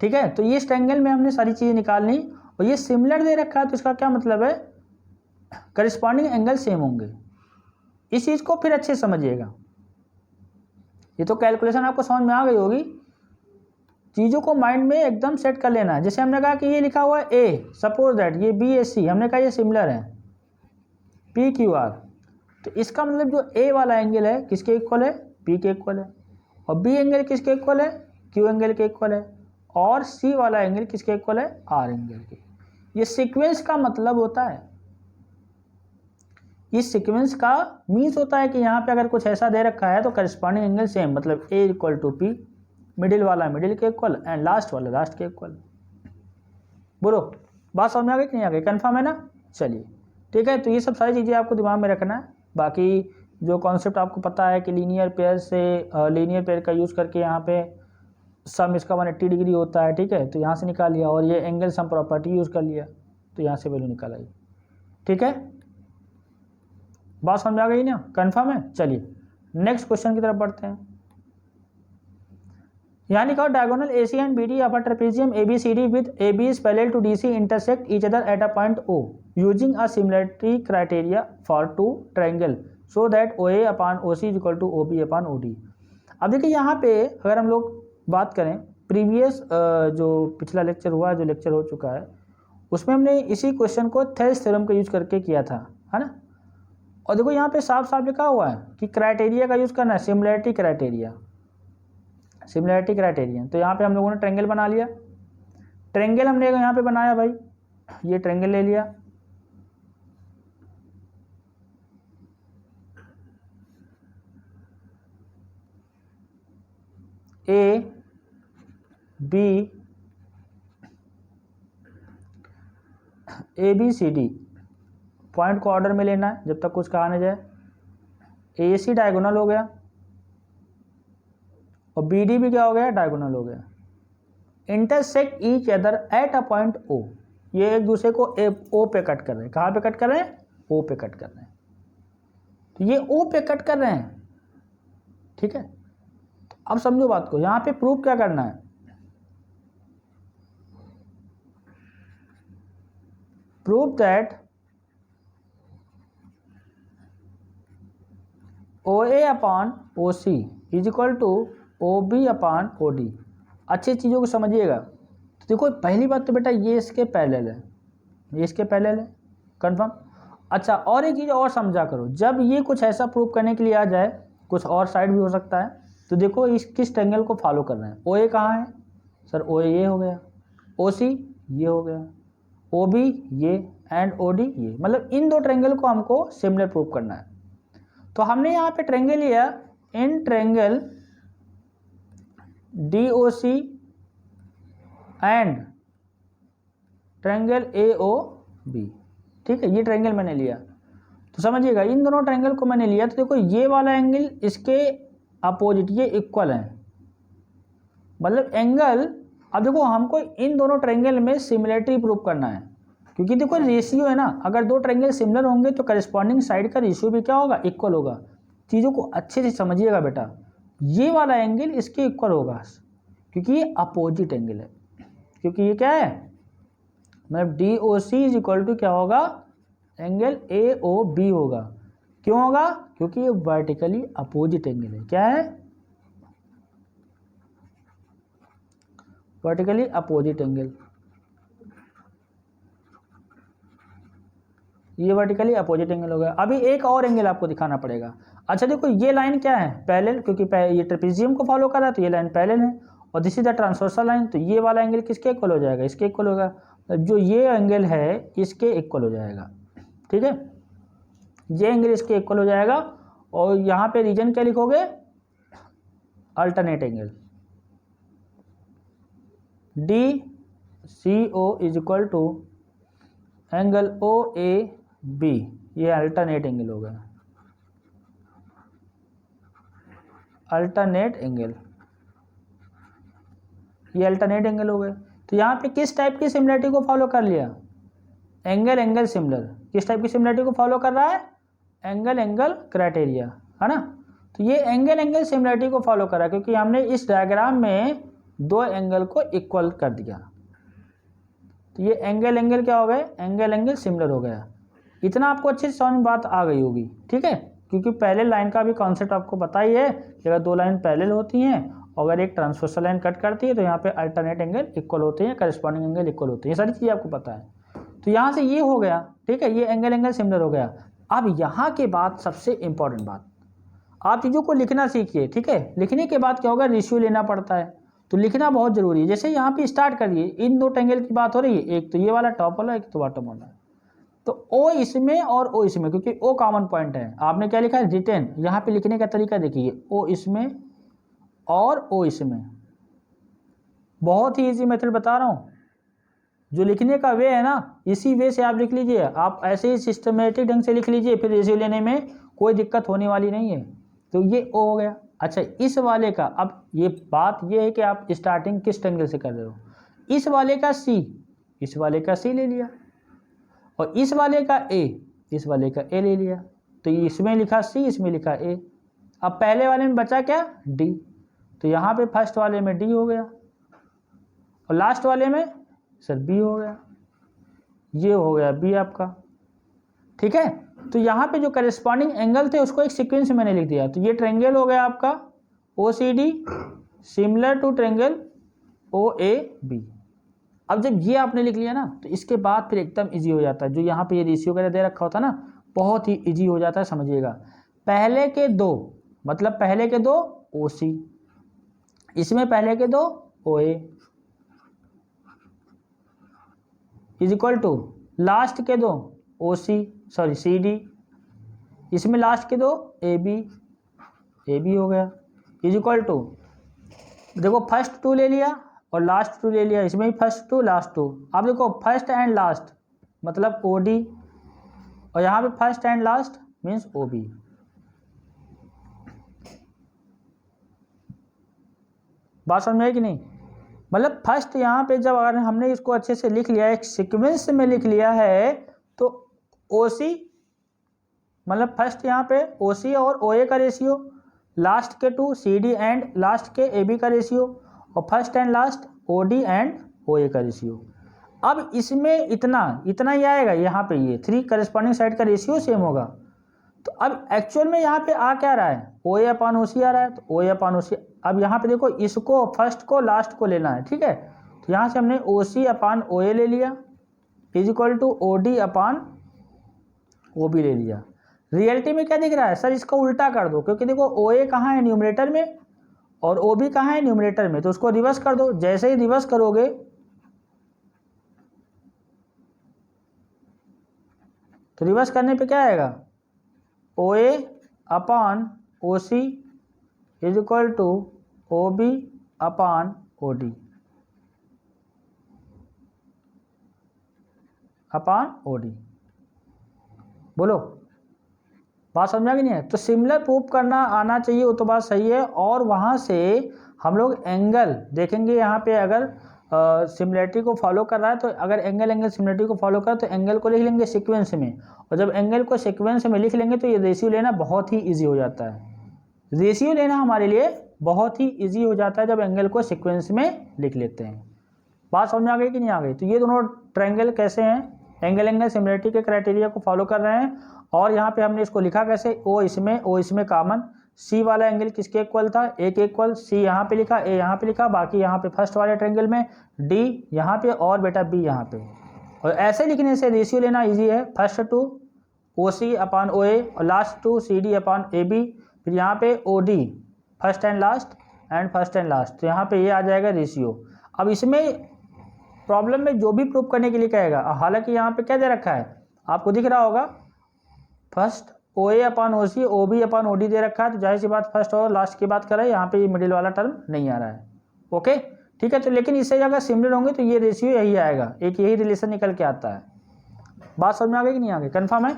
ठीक है, तो ये इस ट्रायंगल में हमने सारी चीज़ें निकालनी, और ये सिमिलर दे रखा है तो इसका क्या मतलब है, करस्पॉन्डिंग एंगल सेम होंगे। इस चीज़ को फिर अच्छे समझिएगा, ये तो कैलकुलेशन आपको समझ में आ गई होगी, चीज़ों को माइंड में एकदम सेट कर लेना है। जैसे हमने कहा कि ये लिखा हुआ है ए, सपोज दैट ये बी ए सी, हमने कहा ये सिमिलर है पी क्यू आर, तो इसका मतलब जो ए वाला एंगल है किसके इक्वल है, पी के इक्वल है, और बी एंगल किसके इक्वल है, क्यू एंगल के इक्वल है, और सी वाला एंगल किसके इक्वल है, आर एंगल के। ये सीक्वेंस का मतलब होता है, इस सीक्वेंस का मीन्स होता है कि यहाँ पे अगर कुछ ऐसा दे रखा है तो करस्पॉन्डिंग एंगल सेम, मतलब ए इक्वल टू पी, मिडिल वाला मिडिल के इक्वल एंड लास्ट वाला लास्ट के इक्वल। बोलो बात समझ में आ गई कि नहीं आ गई, कन्फर्म है ना। चलिए ठीक है, तो ये सब सारी चीज़ें आपको दिमाग में रखना है। बाकी जो कॉन्सेप्ट आपको पता है कि लीनियर पेयर से लीनियर पेयर का यूज़ करके यहाँ पे सम इसका 180 डिग्री होता है, ठीक है, तो यहाँ से निकाल लिया, और ये एंगल सम प्रॉपर्टी यूज़ कर लिया तो यहाँ से वैल्यू निकाल आई। ठीक है, बात समझ में आ गई ना, कन्फर्म है। चलिए नेक्स्ट क्वेश्चन की तरफ बढ़ते हैं। यहाँ लिखा diagonal AC and BD of a trapezium ABCD with AB is parallel to DC intersect each other at a point O using a similarity criteria for two triangle so that OA upon OC is equal to OB upon OD। अब देखिए यहाँ पे अगर हम लोग बात करें, previous जो पिछला लेक्चर हुआ, जो लेक्चर हो चुका है, उसमें हमने इसी क्वेश्चन को थेल्स थ्योरम का यूज करके किया था, है ना। और देखो यहाँ पे साफ साफ लिखा हुआ है कि क्राइटेरिया का यूज़ करना है, सिमिलरिटी क्राइटेरिया, सिमिलरिटी क्राइटेरियन। तो यहाँ पे हम लोगों ने ट्रायंगल बना लिया, ट्रायंगल हमने यहाँ पे बनाया भाई, ये ट्रायंगल ले लिया, A B C D, point को ऑर्डर में लेना है जब तक कुछ कहा न जाए। ए सी डायगोनल हो गया और बी डी भी क्या हो गया, डायगोनल हो गया। Intersect each other at a point O, ये एक दूसरे को ओ पे कट कर रहे हैं। कहाँ पे कट कर रहे हैं, ओ पे कट कर रहे हैं, तो ये ओ पे कट कर रहे हैं, ठीक है। तो अब समझो बात को, यहाँ पे प्रूफ क्या करना है, proof that O A upon O C is equal to O B upon O D. अच्छी चीज़ों को समझिएगा। तो देखो पहली बात तो बेटा ये इसके पैरेलल है, ये इसके पैरेलल है, कंफर्म। अच्छा और एक चीज़ और समझा करो, जब ये कुछ ऐसा प्रूव करने के लिए आ जाए, कुछ और साइड भी हो सकता है, तो देखो इस किस ट्रायंगल को फॉलो कर रहे हैं। ओ ए कहाँ है सर, ओ ए ये हो गया, ओ सी ये हो गया, ओ बी ये एंड ओ डी ये, मतलब इन दो ट्रायंगल को हमको सिमिलर प्रूव करना है। तो हमने यहाँ पे ट्रायंगल लिया, in triangle D O C and triangle A O B, ठीक है, ये ट्रायंगल मैंने लिया। तो समझिएगा इन दोनों ट्रायंगल को मैंने लिया, तो देखो ये वाला एंगल इसके अपोजिट, ये इक्वल है, मतलब एंगल। अब देखो हमको इन दोनों ट्रायंगल में सिमिलरिटी प्रूव करना है, क्योंकि देखो रेशियो है ना, अगर दो ट्रायंगल सिमिलर होंगे तो करस्पॉन्डिंग साइड का रेशियो भी क्या होगा, इक्वल होगा। चीज़ों को अच्छे से समझिएगा बेटा, ये वाला एंगल इसके इक्वल होगा क्योंकि ये अपोजिट एंगल है, क्योंकि ये क्या है, मतलब D O C is equal to क्या होगा, एंगल ए ओ बी होगा। क्यों होगा, क्योंकि ये वर्टिकली अपोजिट एंगल है, क्या है, वर्टिकली अपोजिट एंगल, ये वर्टिकली अपोजिट एंगल हो गया। अभी एक और एंगल आपको दिखाना पड़ेगा। अच्छा देखो ये लाइन क्या है, पैरेलल, क्योंकि ये ट्रेपेजियम को फॉलो कर रहा है तो ये लाइन पैरेलल है, और this is the transversal line, तो ये वाला एंगल किसके इक्वल हो जाएगा, इसके इक्वल होगा, जो ये एंगल है इसके इक्वल हो जाएगा, ठीक है, ये एंगल इसके इक्वल हो जाएगा। और यहाँ पे रीजन क्या लिखोगे, alternate angle, D C O is equal to angle O A B, ये अल्टरनेट एंगल होगा, अल्टरनेट एंगल, ये अल्टरनेट एंगल हो गए। तो यहाँ पे किस टाइप की सिमिलरिटी को फॉलो कर लिया, एंगल एंगल सिमिलर। किस टाइप की सिमिलरिटी को फॉलो कर रहा है, एंगल एंगल क्राइटेरिया, है ना। तो ये एंगल एंगल सिमिलरिटी को फॉलो करा क्योंकि हमने इस डायग्राम में दो एंगल को इक्वल कर दिया। तो ये एंगल एंगल क्या हो गए, एंगल एंगल सिमिलर हो गया। इतना आपको अच्छे से समझ में बात आ गई होगी, ठीक है। क्योंकि पहले लाइन का भी कॉन्सेप्ट आपको पता ही है कि अगर दो लाइन पैरेलल होती हैं और अगर एक ट्रांसवर्सल लाइन कट करती है तो यहाँ पे अल्टरनेट एंगल इक्वल होते हैं, करस्पॉन्डिंग एंगल इक्वल होते हैं, ये सारी चीज़ें आपको पता है। तो यहाँ से ये हो गया, ठीक है, ये एंगल एंगल सिमिलर हो गया। अब यहाँ के बाद सबसे इंपॉर्टेंट बात, आप चीज़ों को लिखना सीखिए, ठीक है। लिखने के बाद क्या होगा, रेशियो लेना पड़ता है, तो लिखना बहुत जरूरी है। जैसे यहाँ पे स्टार्ट करिए, इन दो ट्रायंगल की बात हो रही है, एक तो ये वाला टॉप वाला, एक तो बॉटम वाला। तो ओ इसमें और ओ इसमें, क्योंकि ओ कॉमन पॉइंट है। आपने क्या लिखा है, रिटेन। यहाँ पे लिखने का तरीका देखिए, ओ इसमें और ओ इसमें। बहुत ही ईजी मेथड बता रहा हूँ, जो लिखने का वे है ना, इसी वे से आप लिख लीजिए। आप ऐसे ही सिस्टमेटिक ढंग से लिख लीजिए, फिर रेशियो लेने में कोई दिक्कत होने वाली नहीं है। तो ये ओ हो गया। अच्छा, इस वाले का, अब ये बात ये है कि आप स्टार्टिंग किस ट्रायंगल से कर रहे हो। इस वाले का सी, इस वाले का सी ले लिया, और इस वाले का ए, इस वाले का ए ले लिया। तो इसमें लिखा सी, इसमें लिखा ए। अब पहले वाले में बचा क्या, डी। तो यहाँ पे फर्स्ट वाले में डी हो गया और लास्ट वाले में सर बी हो गया। ये हो गया बी आपका, ठीक है। तो यहाँ पे जो करेस्पॉन्डिंग एंगल थे उसको एक सीक्वेंस में मैंने लिख दिया। तो ये ट्रायंगल हो गया आपका O C D similar to triangle O A B. अब जब ये आपने लिख लिया ना, तो इसके बाद फिर एकदम इजी हो जाता है। जो यहाँ पे ये रेशियो वगैरह दे रखा होता है ना, बहुत ही इजी हो जाता है, समझिएगा। पहले के दो, मतलब पहले के दो ओ सी, इसमें पहले के दो ओ ए, इज इक्वल टू लास्ट के दो ओ सी, सॉरी सी डी, इसमें लास्ट के दो ए बी हो गया, इज इक्वल टू, देखो फर्स्ट टू ले लिया और लास्ट टू ले लिया, इसमें भी फर्स्ट टू लास्ट टू। अब देखो फर्स्ट एंड लास्ट मतलब ओ डी, और यहाँ पे first and last means O B. बात समझ में आई कि नहीं। मतलब फर्स्ट यहाँ पे जब अगर हमने इसको अच्छे से लिख लिया, एक सीक्वेंस में लिख लिया है, तो ओ सी मतलब फर्स्ट यहाँ पे ओ सी और ओ ए का रेशियो, लास्ट के to C D and last के ए बी का रेशियो, और first and last O D and O A का रेशियो। अब इसमें इतना ही आएगा, यहाँ पे ये थ्री करस्पॉन्डिंग साइड का रेशियो सेम होगा। तो अब एक्चुअल में यहाँ पे आ क्या रहा है, ओ ए अपान ओ सी आ रहा है, तो ओ ए अपान ओ सी। अब यहाँ पे देखो, इसको फर्स्ट को लास्ट को लेना है, ठीक है। तो यहाँ से हमने ओ सी अपान ओ ए ले लिया, is equal to O D upon O B ले लिया। रियलिटी में क्या दिख रहा है, सर इसको उल्टा कर दो, क्योंकि देखो ओ ए कहाँ है, न्यूमरेटर में, और ओ बी कहाँ है, न्यूमरेटर में। तो उसको रिवर्स कर दो। जैसे ही रिवर्स करोगे तो रिवर्स करने पे क्या आएगा, O A upon O C is equal to O B upon O D upon O D. बोलो, बात समझ में कि नहीं है। तो सिमिलर प्रूफ करना आना चाहिए, वो तो बात सही है। और वहाँ से हम लोग एंगल देखेंगे। यहाँ पे अगर सिमिलरिटी को फॉलो कर रहा है, तो अगर एंगल एंगल सिमिलरिटी को फॉलो कर, तो एंगल को लिख लेंगे सीक्वेंस में, और जब एंगल को सीक्वेंस में लिख लेंगे तो ये रेशियो लेना बहुत ही ईजी हो जाता है। रेशियो लेना हमारे लिए बहुत ही ईजी हो जाता है जब एंगल को सीक्वेंस में लिख लेते हैं। बात समझ में आ गई कि नहीं आ गई। तो ये दोनों ट्रायंगल कैसे हैं, एंगल एंगल सिमिलरिटी के क्राइटेरिया को फॉलो कर रहे हैं। और यहाँ पे हमने इसको लिखा कैसे, ओ इसमें कॉमन, सी वाला एंगल किसके इक्वल था, ए के इक्वल। सी यहाँ पे लिखा, ए यहाँ पे लिखा, बाकी यहाँ पे फर्स्ट वाले ट्रायंगल में डी यहाँ पे और बेटा बी यहाँ पे। और ऐसे लिखने से रेशियो लेना इजी है। First two O C upon O A और last two C D upon A B, फिर यहाँ पे O D first and last, तो यहाँ पे ये आ जाएगा रेशियो। अब इसमें प्रॉब्लम में जो भी प्रूफ करने के लिए कहेगा, हालांकि यहाँ पे क्या दे रखा है आपको दिख रहा होगा, first O A upon O C O B upon O D दे रखा है। तो जाहिर सी बात फर्स्ट और लास्ट की बात कर रहे हैं, यहाँ पे ये मिडिल वाला टर्म नहीं आ रहा है। ओके ठीक है। तो लेकिन इससे अगर सिमिलर होंगे तो ये रेशियो यही आएगा, एक यही रिलेशन निकल के आता है। बात समझ में आ गई कि नहीं आ गई, कन्फर्म है।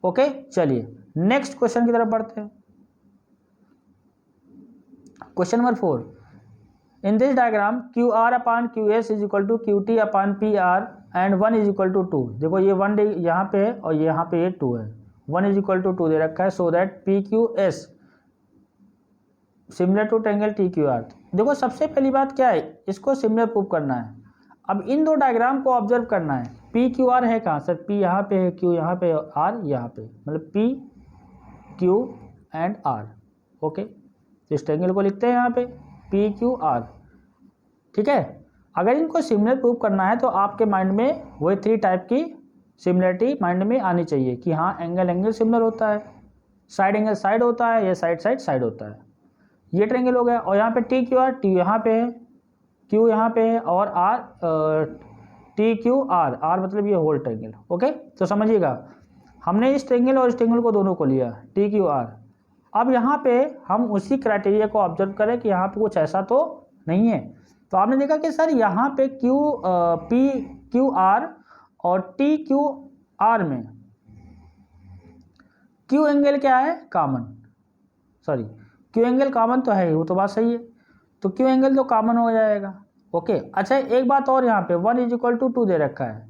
ओके चलिए नेक्स्ट क्वेश्चन की तरफ बढ़ते हैं। Question number 4, in this diagram Q R upon Q S is equal to Q T upon P R and 1 is equal to 2। देखो ये 1 यहाँ पे है और यहाँ पे ये 2 है, 1 इज इक्वल टू 2 दे रखा है, so that P Q S similar to triangle T Q R. देखो सबसे पहली बात क्या है, इसको सिमिलर प्रूव करना है। अब इन दो डायग्राम को ऑब्जर्व करना है। पी क्यू आर है कहाँ सर, पी यहाँ पे है, क्यू यहाँ पे, आर यहाँ पे, मतलब P Q and R. Okay, तो इस ट्रायंगल को लिखते हैं यहाँ पे पी क्यू आर। ठीक है, अगर इनको सिमिलर प्रूव करना है तो आपके माइंड में वही 3 टाइप की सिमिलरिटी माइंड में आनी चाहिए कि हाँ एंगल एंगल सिमिलर होता है, साइड एंगल साइड होता है, या साइड साइड साइड होता है। ये ट्रायंगल हो गया, और यहाँ पे टी क्यू आर, टी यहाँ पे है, क्यू यहाँ पे है, और R T Q R, R मतलब ये होल ट्रायंगल। ओके, तो समझिएगा हमने इस ट्रायंगल और इस ट्रायंगल को दोनों को लिया टी क्यू आर। अब यहाँ पे हम उसी क्राइटेरिया को ऑब्जर्व करें कि यहाँ पे कुछ ऐसा तो नहीं है। तो आपने देखा कि सर यहाँ पे पी क्यू आर और टी क्यू आर में क्यू एंगल क्या है, common, sorry Q angle common तो है ही, वो तो बात सही है, तो क्यू एंगल तो कॉमन हो जाएगा। ओके, अच्छा एक बात और, यहाँ पे 1 इज इक्वल टू 2 दे रखा है,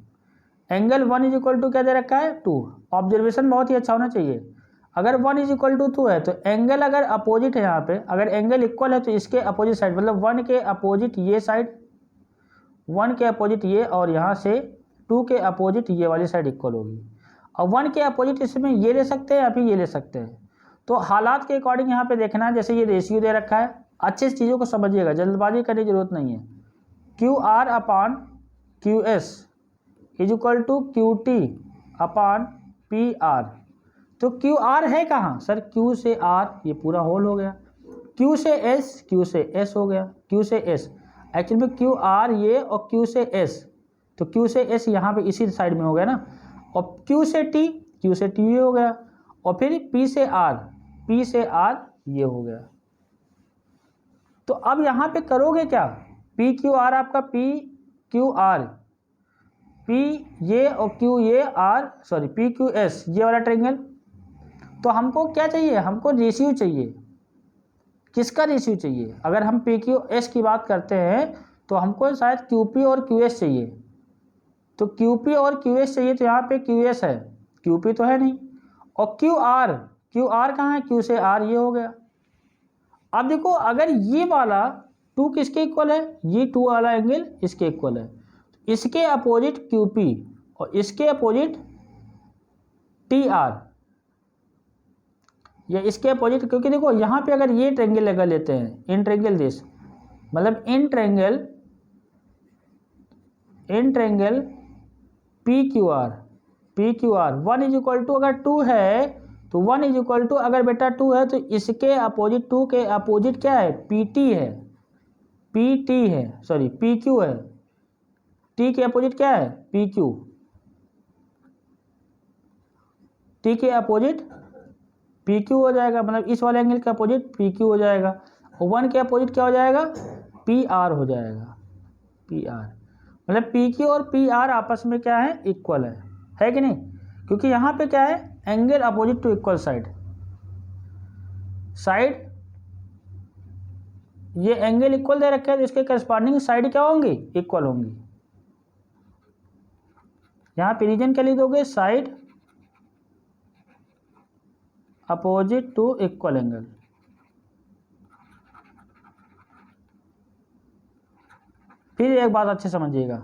एंगल 1 इज इक्वल टू क्या दे रखा है, 2। ऑब्जर्वेशन बहुत ही अच्छा होना चाहिए। अगर 1 इज इक्वल टू 2 है तो एंगल अगर अपोजिट है, यहाँ पे अगर एंगल इक्वल है तो इसके अपोजिट साइड, मतलब 1 के अपोजिट ये साइड, 1 के अपोजिट ये, और यहाँ से 2 के अपोजिट ये वाली साइड इक्वल होगी। और 1 के अपोजिट इसमें ये ले सकते हैं या फिर ये ले सकते हैं। तो हालात के अकॉर्डिंग यहाँ पे देखना है। जैसे ये रेशियो दे रखा है, अच्छे से चीज़ों को समझिएगा, जल्दबाजी करने की जरूरत नहीं है। Q R upon Q S is equal to Q T upon P R. तो क्यू आर है कहाँ सर, क्यू से आर, ये पूरा होल हो गया, क्यू से एस, क्यू से एस हो गया, क्यू से एस, एक्चुअली में क्यू आर ये और क्यू से एस, तो क्यू से एस यहाँ पे इसी साइड में हो गया ना, और क्यू से टी, क्यू से टी ये हो गया, और फिर पी से आर, पी से आर ये हो गया। तो अब यहाँ पे करोगे क्या, पी क्यू आर आपका पी क्यू आर, पी ये और क्यू ये, R sorry P Q S ये वाला ट्रायंगल। तो हमको क्या चाहिए, हमको रेशियो चाहिए। किसका रेशियो चाहिए, अगर हम पी क्यू एस की बात करते हैं तो हमको शायद क्यू पी और क्यू एस चाहिए। तो क्यू पी और क्यू एस चाहिए, तो यहाँ पे क्यू एस है, क्यू पी तो है नहीं, और क्यू आर कहाँ है, क्यू से आर ये हो गया। अब देखो अगर ये वाला 2 किसके इक्वल है, ये 2 वाला एंगल इसके इक्वल है, इसके अपोजिट क्यू पी और इसके अपोजिट टी आर, या इसके अपोजिट, क्योंकि देखो यहाँ पे अगर ये ट्रायंगल लगा लेते हैं, इन ट्रायंगल दिस, मतलब in triangle P Q R 1 is equal to, अगर 2 है तो 1 इज इक्वल टू, अगर बेटा 2 है तो इसके अपोजिट, 2 के अपोजिट क्या है, पी टी है, सॉरी पी क्यू है, टी के अपोजिट क्या है, पी क्यू, टी के अपोजिट पी क्यू हो जाएगा, मतलब इस वाले एंगल के अपोजिट पी क्यू हो जाएगा, और 1 के अपोजिट क्या हो जाएगा, पी आर हो जाएगा, पी आर, मतलब पी क्यू और पी आर आपस में क्या है, इक्वल है कि नहीं, क्योंकि यहाँ पे क्या है, angle opposite to equal side, ये एंगल इक्वल दे रखे हैं तो इसके करस्पॉन्डिंग साइड क्या होंगी, इक्वल होंगी। यहाँ पे रीजन क्या लिख दोगे, side opposite to equal angle. फिर एक बात अच्छे समझिएगा,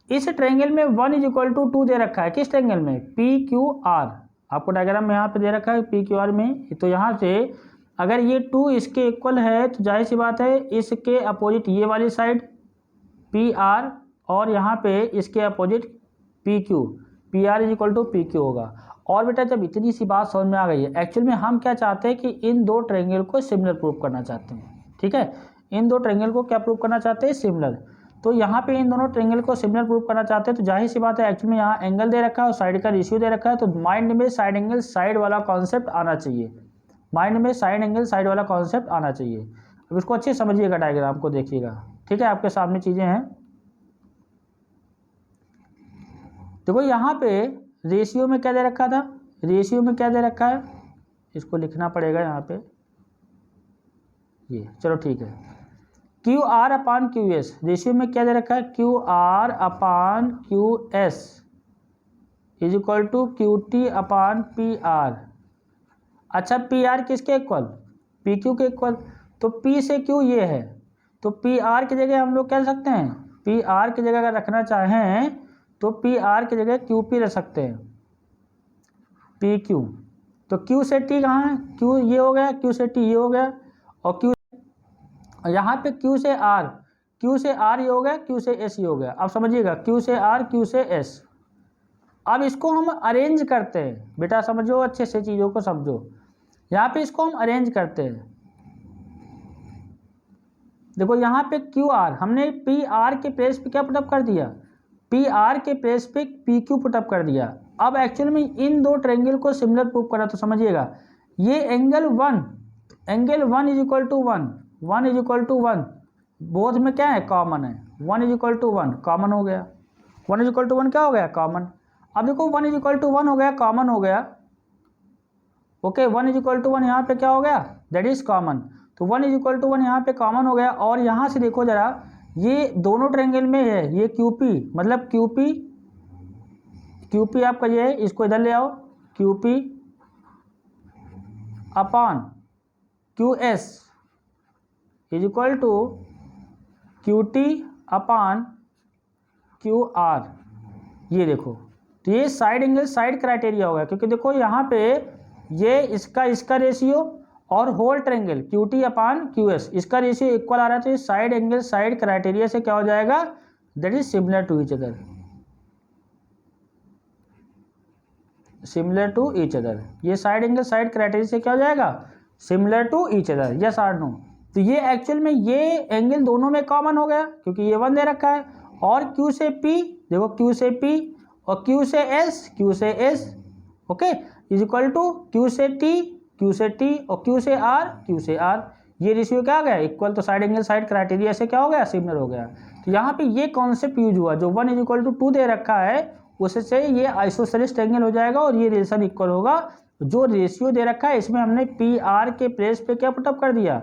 इस ट्रायंगल में 1 इज इक्वल टू 2 दे रखा है, किस ट्रायंगल में, पी क्यू आर, आपको डायग्राम में यहाँ पे दे रखा है पी क्यू आर में। तो यहाँ से अगर ये 2 इसके इक्वल है तो जाहिर सी बात है इसके अपोजिट ये वाली साइड पी आर, और यहाँ पे इसके opposite P Q, P R is equal to P Q होगा। और बेटा जब इतनी सी बात समझ में आ गई है, एक्चुअल में हम क्या चाहते हैं कि इन दो ट्रायंगल को सिमिलर प्रूव करना चाहते हैं। ठीक है, इन दो ट्रायंगल को क्या प्रूव करना चाहते हैं, सिमिलर। तो यहाँ पे इन दोनों ट्रायंगल को सिमिलर प्रूव करना चाहते हैं, तो जाहिर सी बात है एक्चुअल में यहाँ एंगल दे रखा है और साइड का रेशियो दे रखा है, तो माइंड में साइड एंगल साइड वाला कॉन्सेप्ट आना चाहिए, माइंड में साइड एंगल साइड वाला कॉन्सेप्ट आना चाहिए। अब इसको अच्छे समझिएगा, डायग्राम को देखिएगा। ठीक है, आपके सामने चीज़ें हैं। देखो यहाँ पे रेशियो में क्या दे रखा था, रेशियो में क्या दे रखा है, इसको लिखना पड़ेगा यहाँ पे, ये चलो ठीक है। Q R upon Q S, ratio में क्या दे रखा है, Q R upon Q S is equal to Q T upon P R. अच्छा पी आर किसके इक्वल, पी क्यू के इक्वल, तो पी से क्यू ये है, तो पी आर की जगह हम लोग क्या रख सकते हैं, पी आर की जगह अगर रखना चाहें तो पी आर की जगह क्यू पी रख सकते हैं, पी क्यू। तो क्यू से टी कहाँ है, क्यू ये हो गया, क्यू से टी ये हो गया, और क्यू यहाँ पे क्यू से आर, क्यू से आर ये हो गया, क्यू से एस ये हो गया। अब समझिएगा क्यू से आर क्यू से एस। अब इसको हम अरेंज करते हैं, बेटा समझो अच्छे से चीज़ों को समझो। यहाँ पे इसको हम अरेंज करते हैं, देखो यहाँ पे क्यू आर हमने पी आर के प्लेस पे क्या पुटअप कर दिया, पी आर के प्लेस पे पी क्यू पुटअप कर दिया। अब एक्चुअल में इन दो ट्रायंगल को सिमिलर प्रूव करा, तो समझिएगा ये angle one is equal to one is equal to one, both में क्या है कॉमन है, one is equal to one common हो गया, one is equal to one क्या हो गया कॉमन। अब देखो one is equal to one हो गया, कॉमन हो गया, okay one is equal to one यहाँ पे क्या हो गया, दैट इज कॉमन। तो one is equal to one यहाँ पे कॉमन हो गया। और यहाँ से देखो जरा, ये दोनों ट्रायंगल में है, ये क्यू पी मतलब क्यू पी आपका ये है, इसको इधर ले आओ, Q P upon Q S is equal to Q T upon Q R. ये देखो, तो ये साइड एंगल साइड क्राइटेरिया होगा, क्योंकि देखो यहाँ पे ये इसका रेशियो और whole triangle Q T upon Q S इसका रेशियो इक्वल आ रहा है, तो ये साइड एंगल साइड क्राइटेरिया से क्या हो जाएगा, that is similar to each other, similar to each other. ये साइड एंगल साइड क्राइटेरिया से क्या हो जाएगा, similar to each other, yes और नो। तो ये एक्चुअल में ये एंगल दोनों में कॉमन हो गया, क्योंकि ये वन दे रखा है, और क्यू से पी, देखो क्यू से पी और क्यू से S, okay is equal to Q से टी और क्यू से आर, ये रेशियो क्या आ गया इक्वल, तो साइड एंगल साइड क्राइटेरिया से क्या हो गया, सिमिलर हो गया। तो यहाँ पे ये कॉन्सेप्ट यूज हुआ, जो वन इज इक्वल टू 2 दे रखा है उससे ये आइसोसेलेस ट्रायंगल हो जाएगा और ये रिलेशन इक्वल होगा। जो रेशियो दे रखा है इसमें हमने पी आर के प्लेस पे क्या पुटअप कर दिया,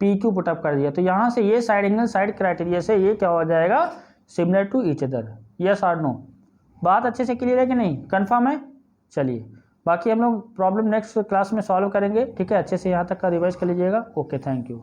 पी क्यू पुटअप कर दिया, तो यहाँ से ये साइड एंगल साइड क्राइटेरिया से ये क्या हो जाएगा, similar to each other, yes और नो। बात अच्छे से क्लियर है कि नहीं, कंफर्म है। चलिए बाकी हम लोग प्रॉब्लम नेक्स्ट क्लास में सॉल्व करेंगे, ठीक है, अच्छे से यहाँ तक का रिवाइज कर लीजिएगा। Okay thank you.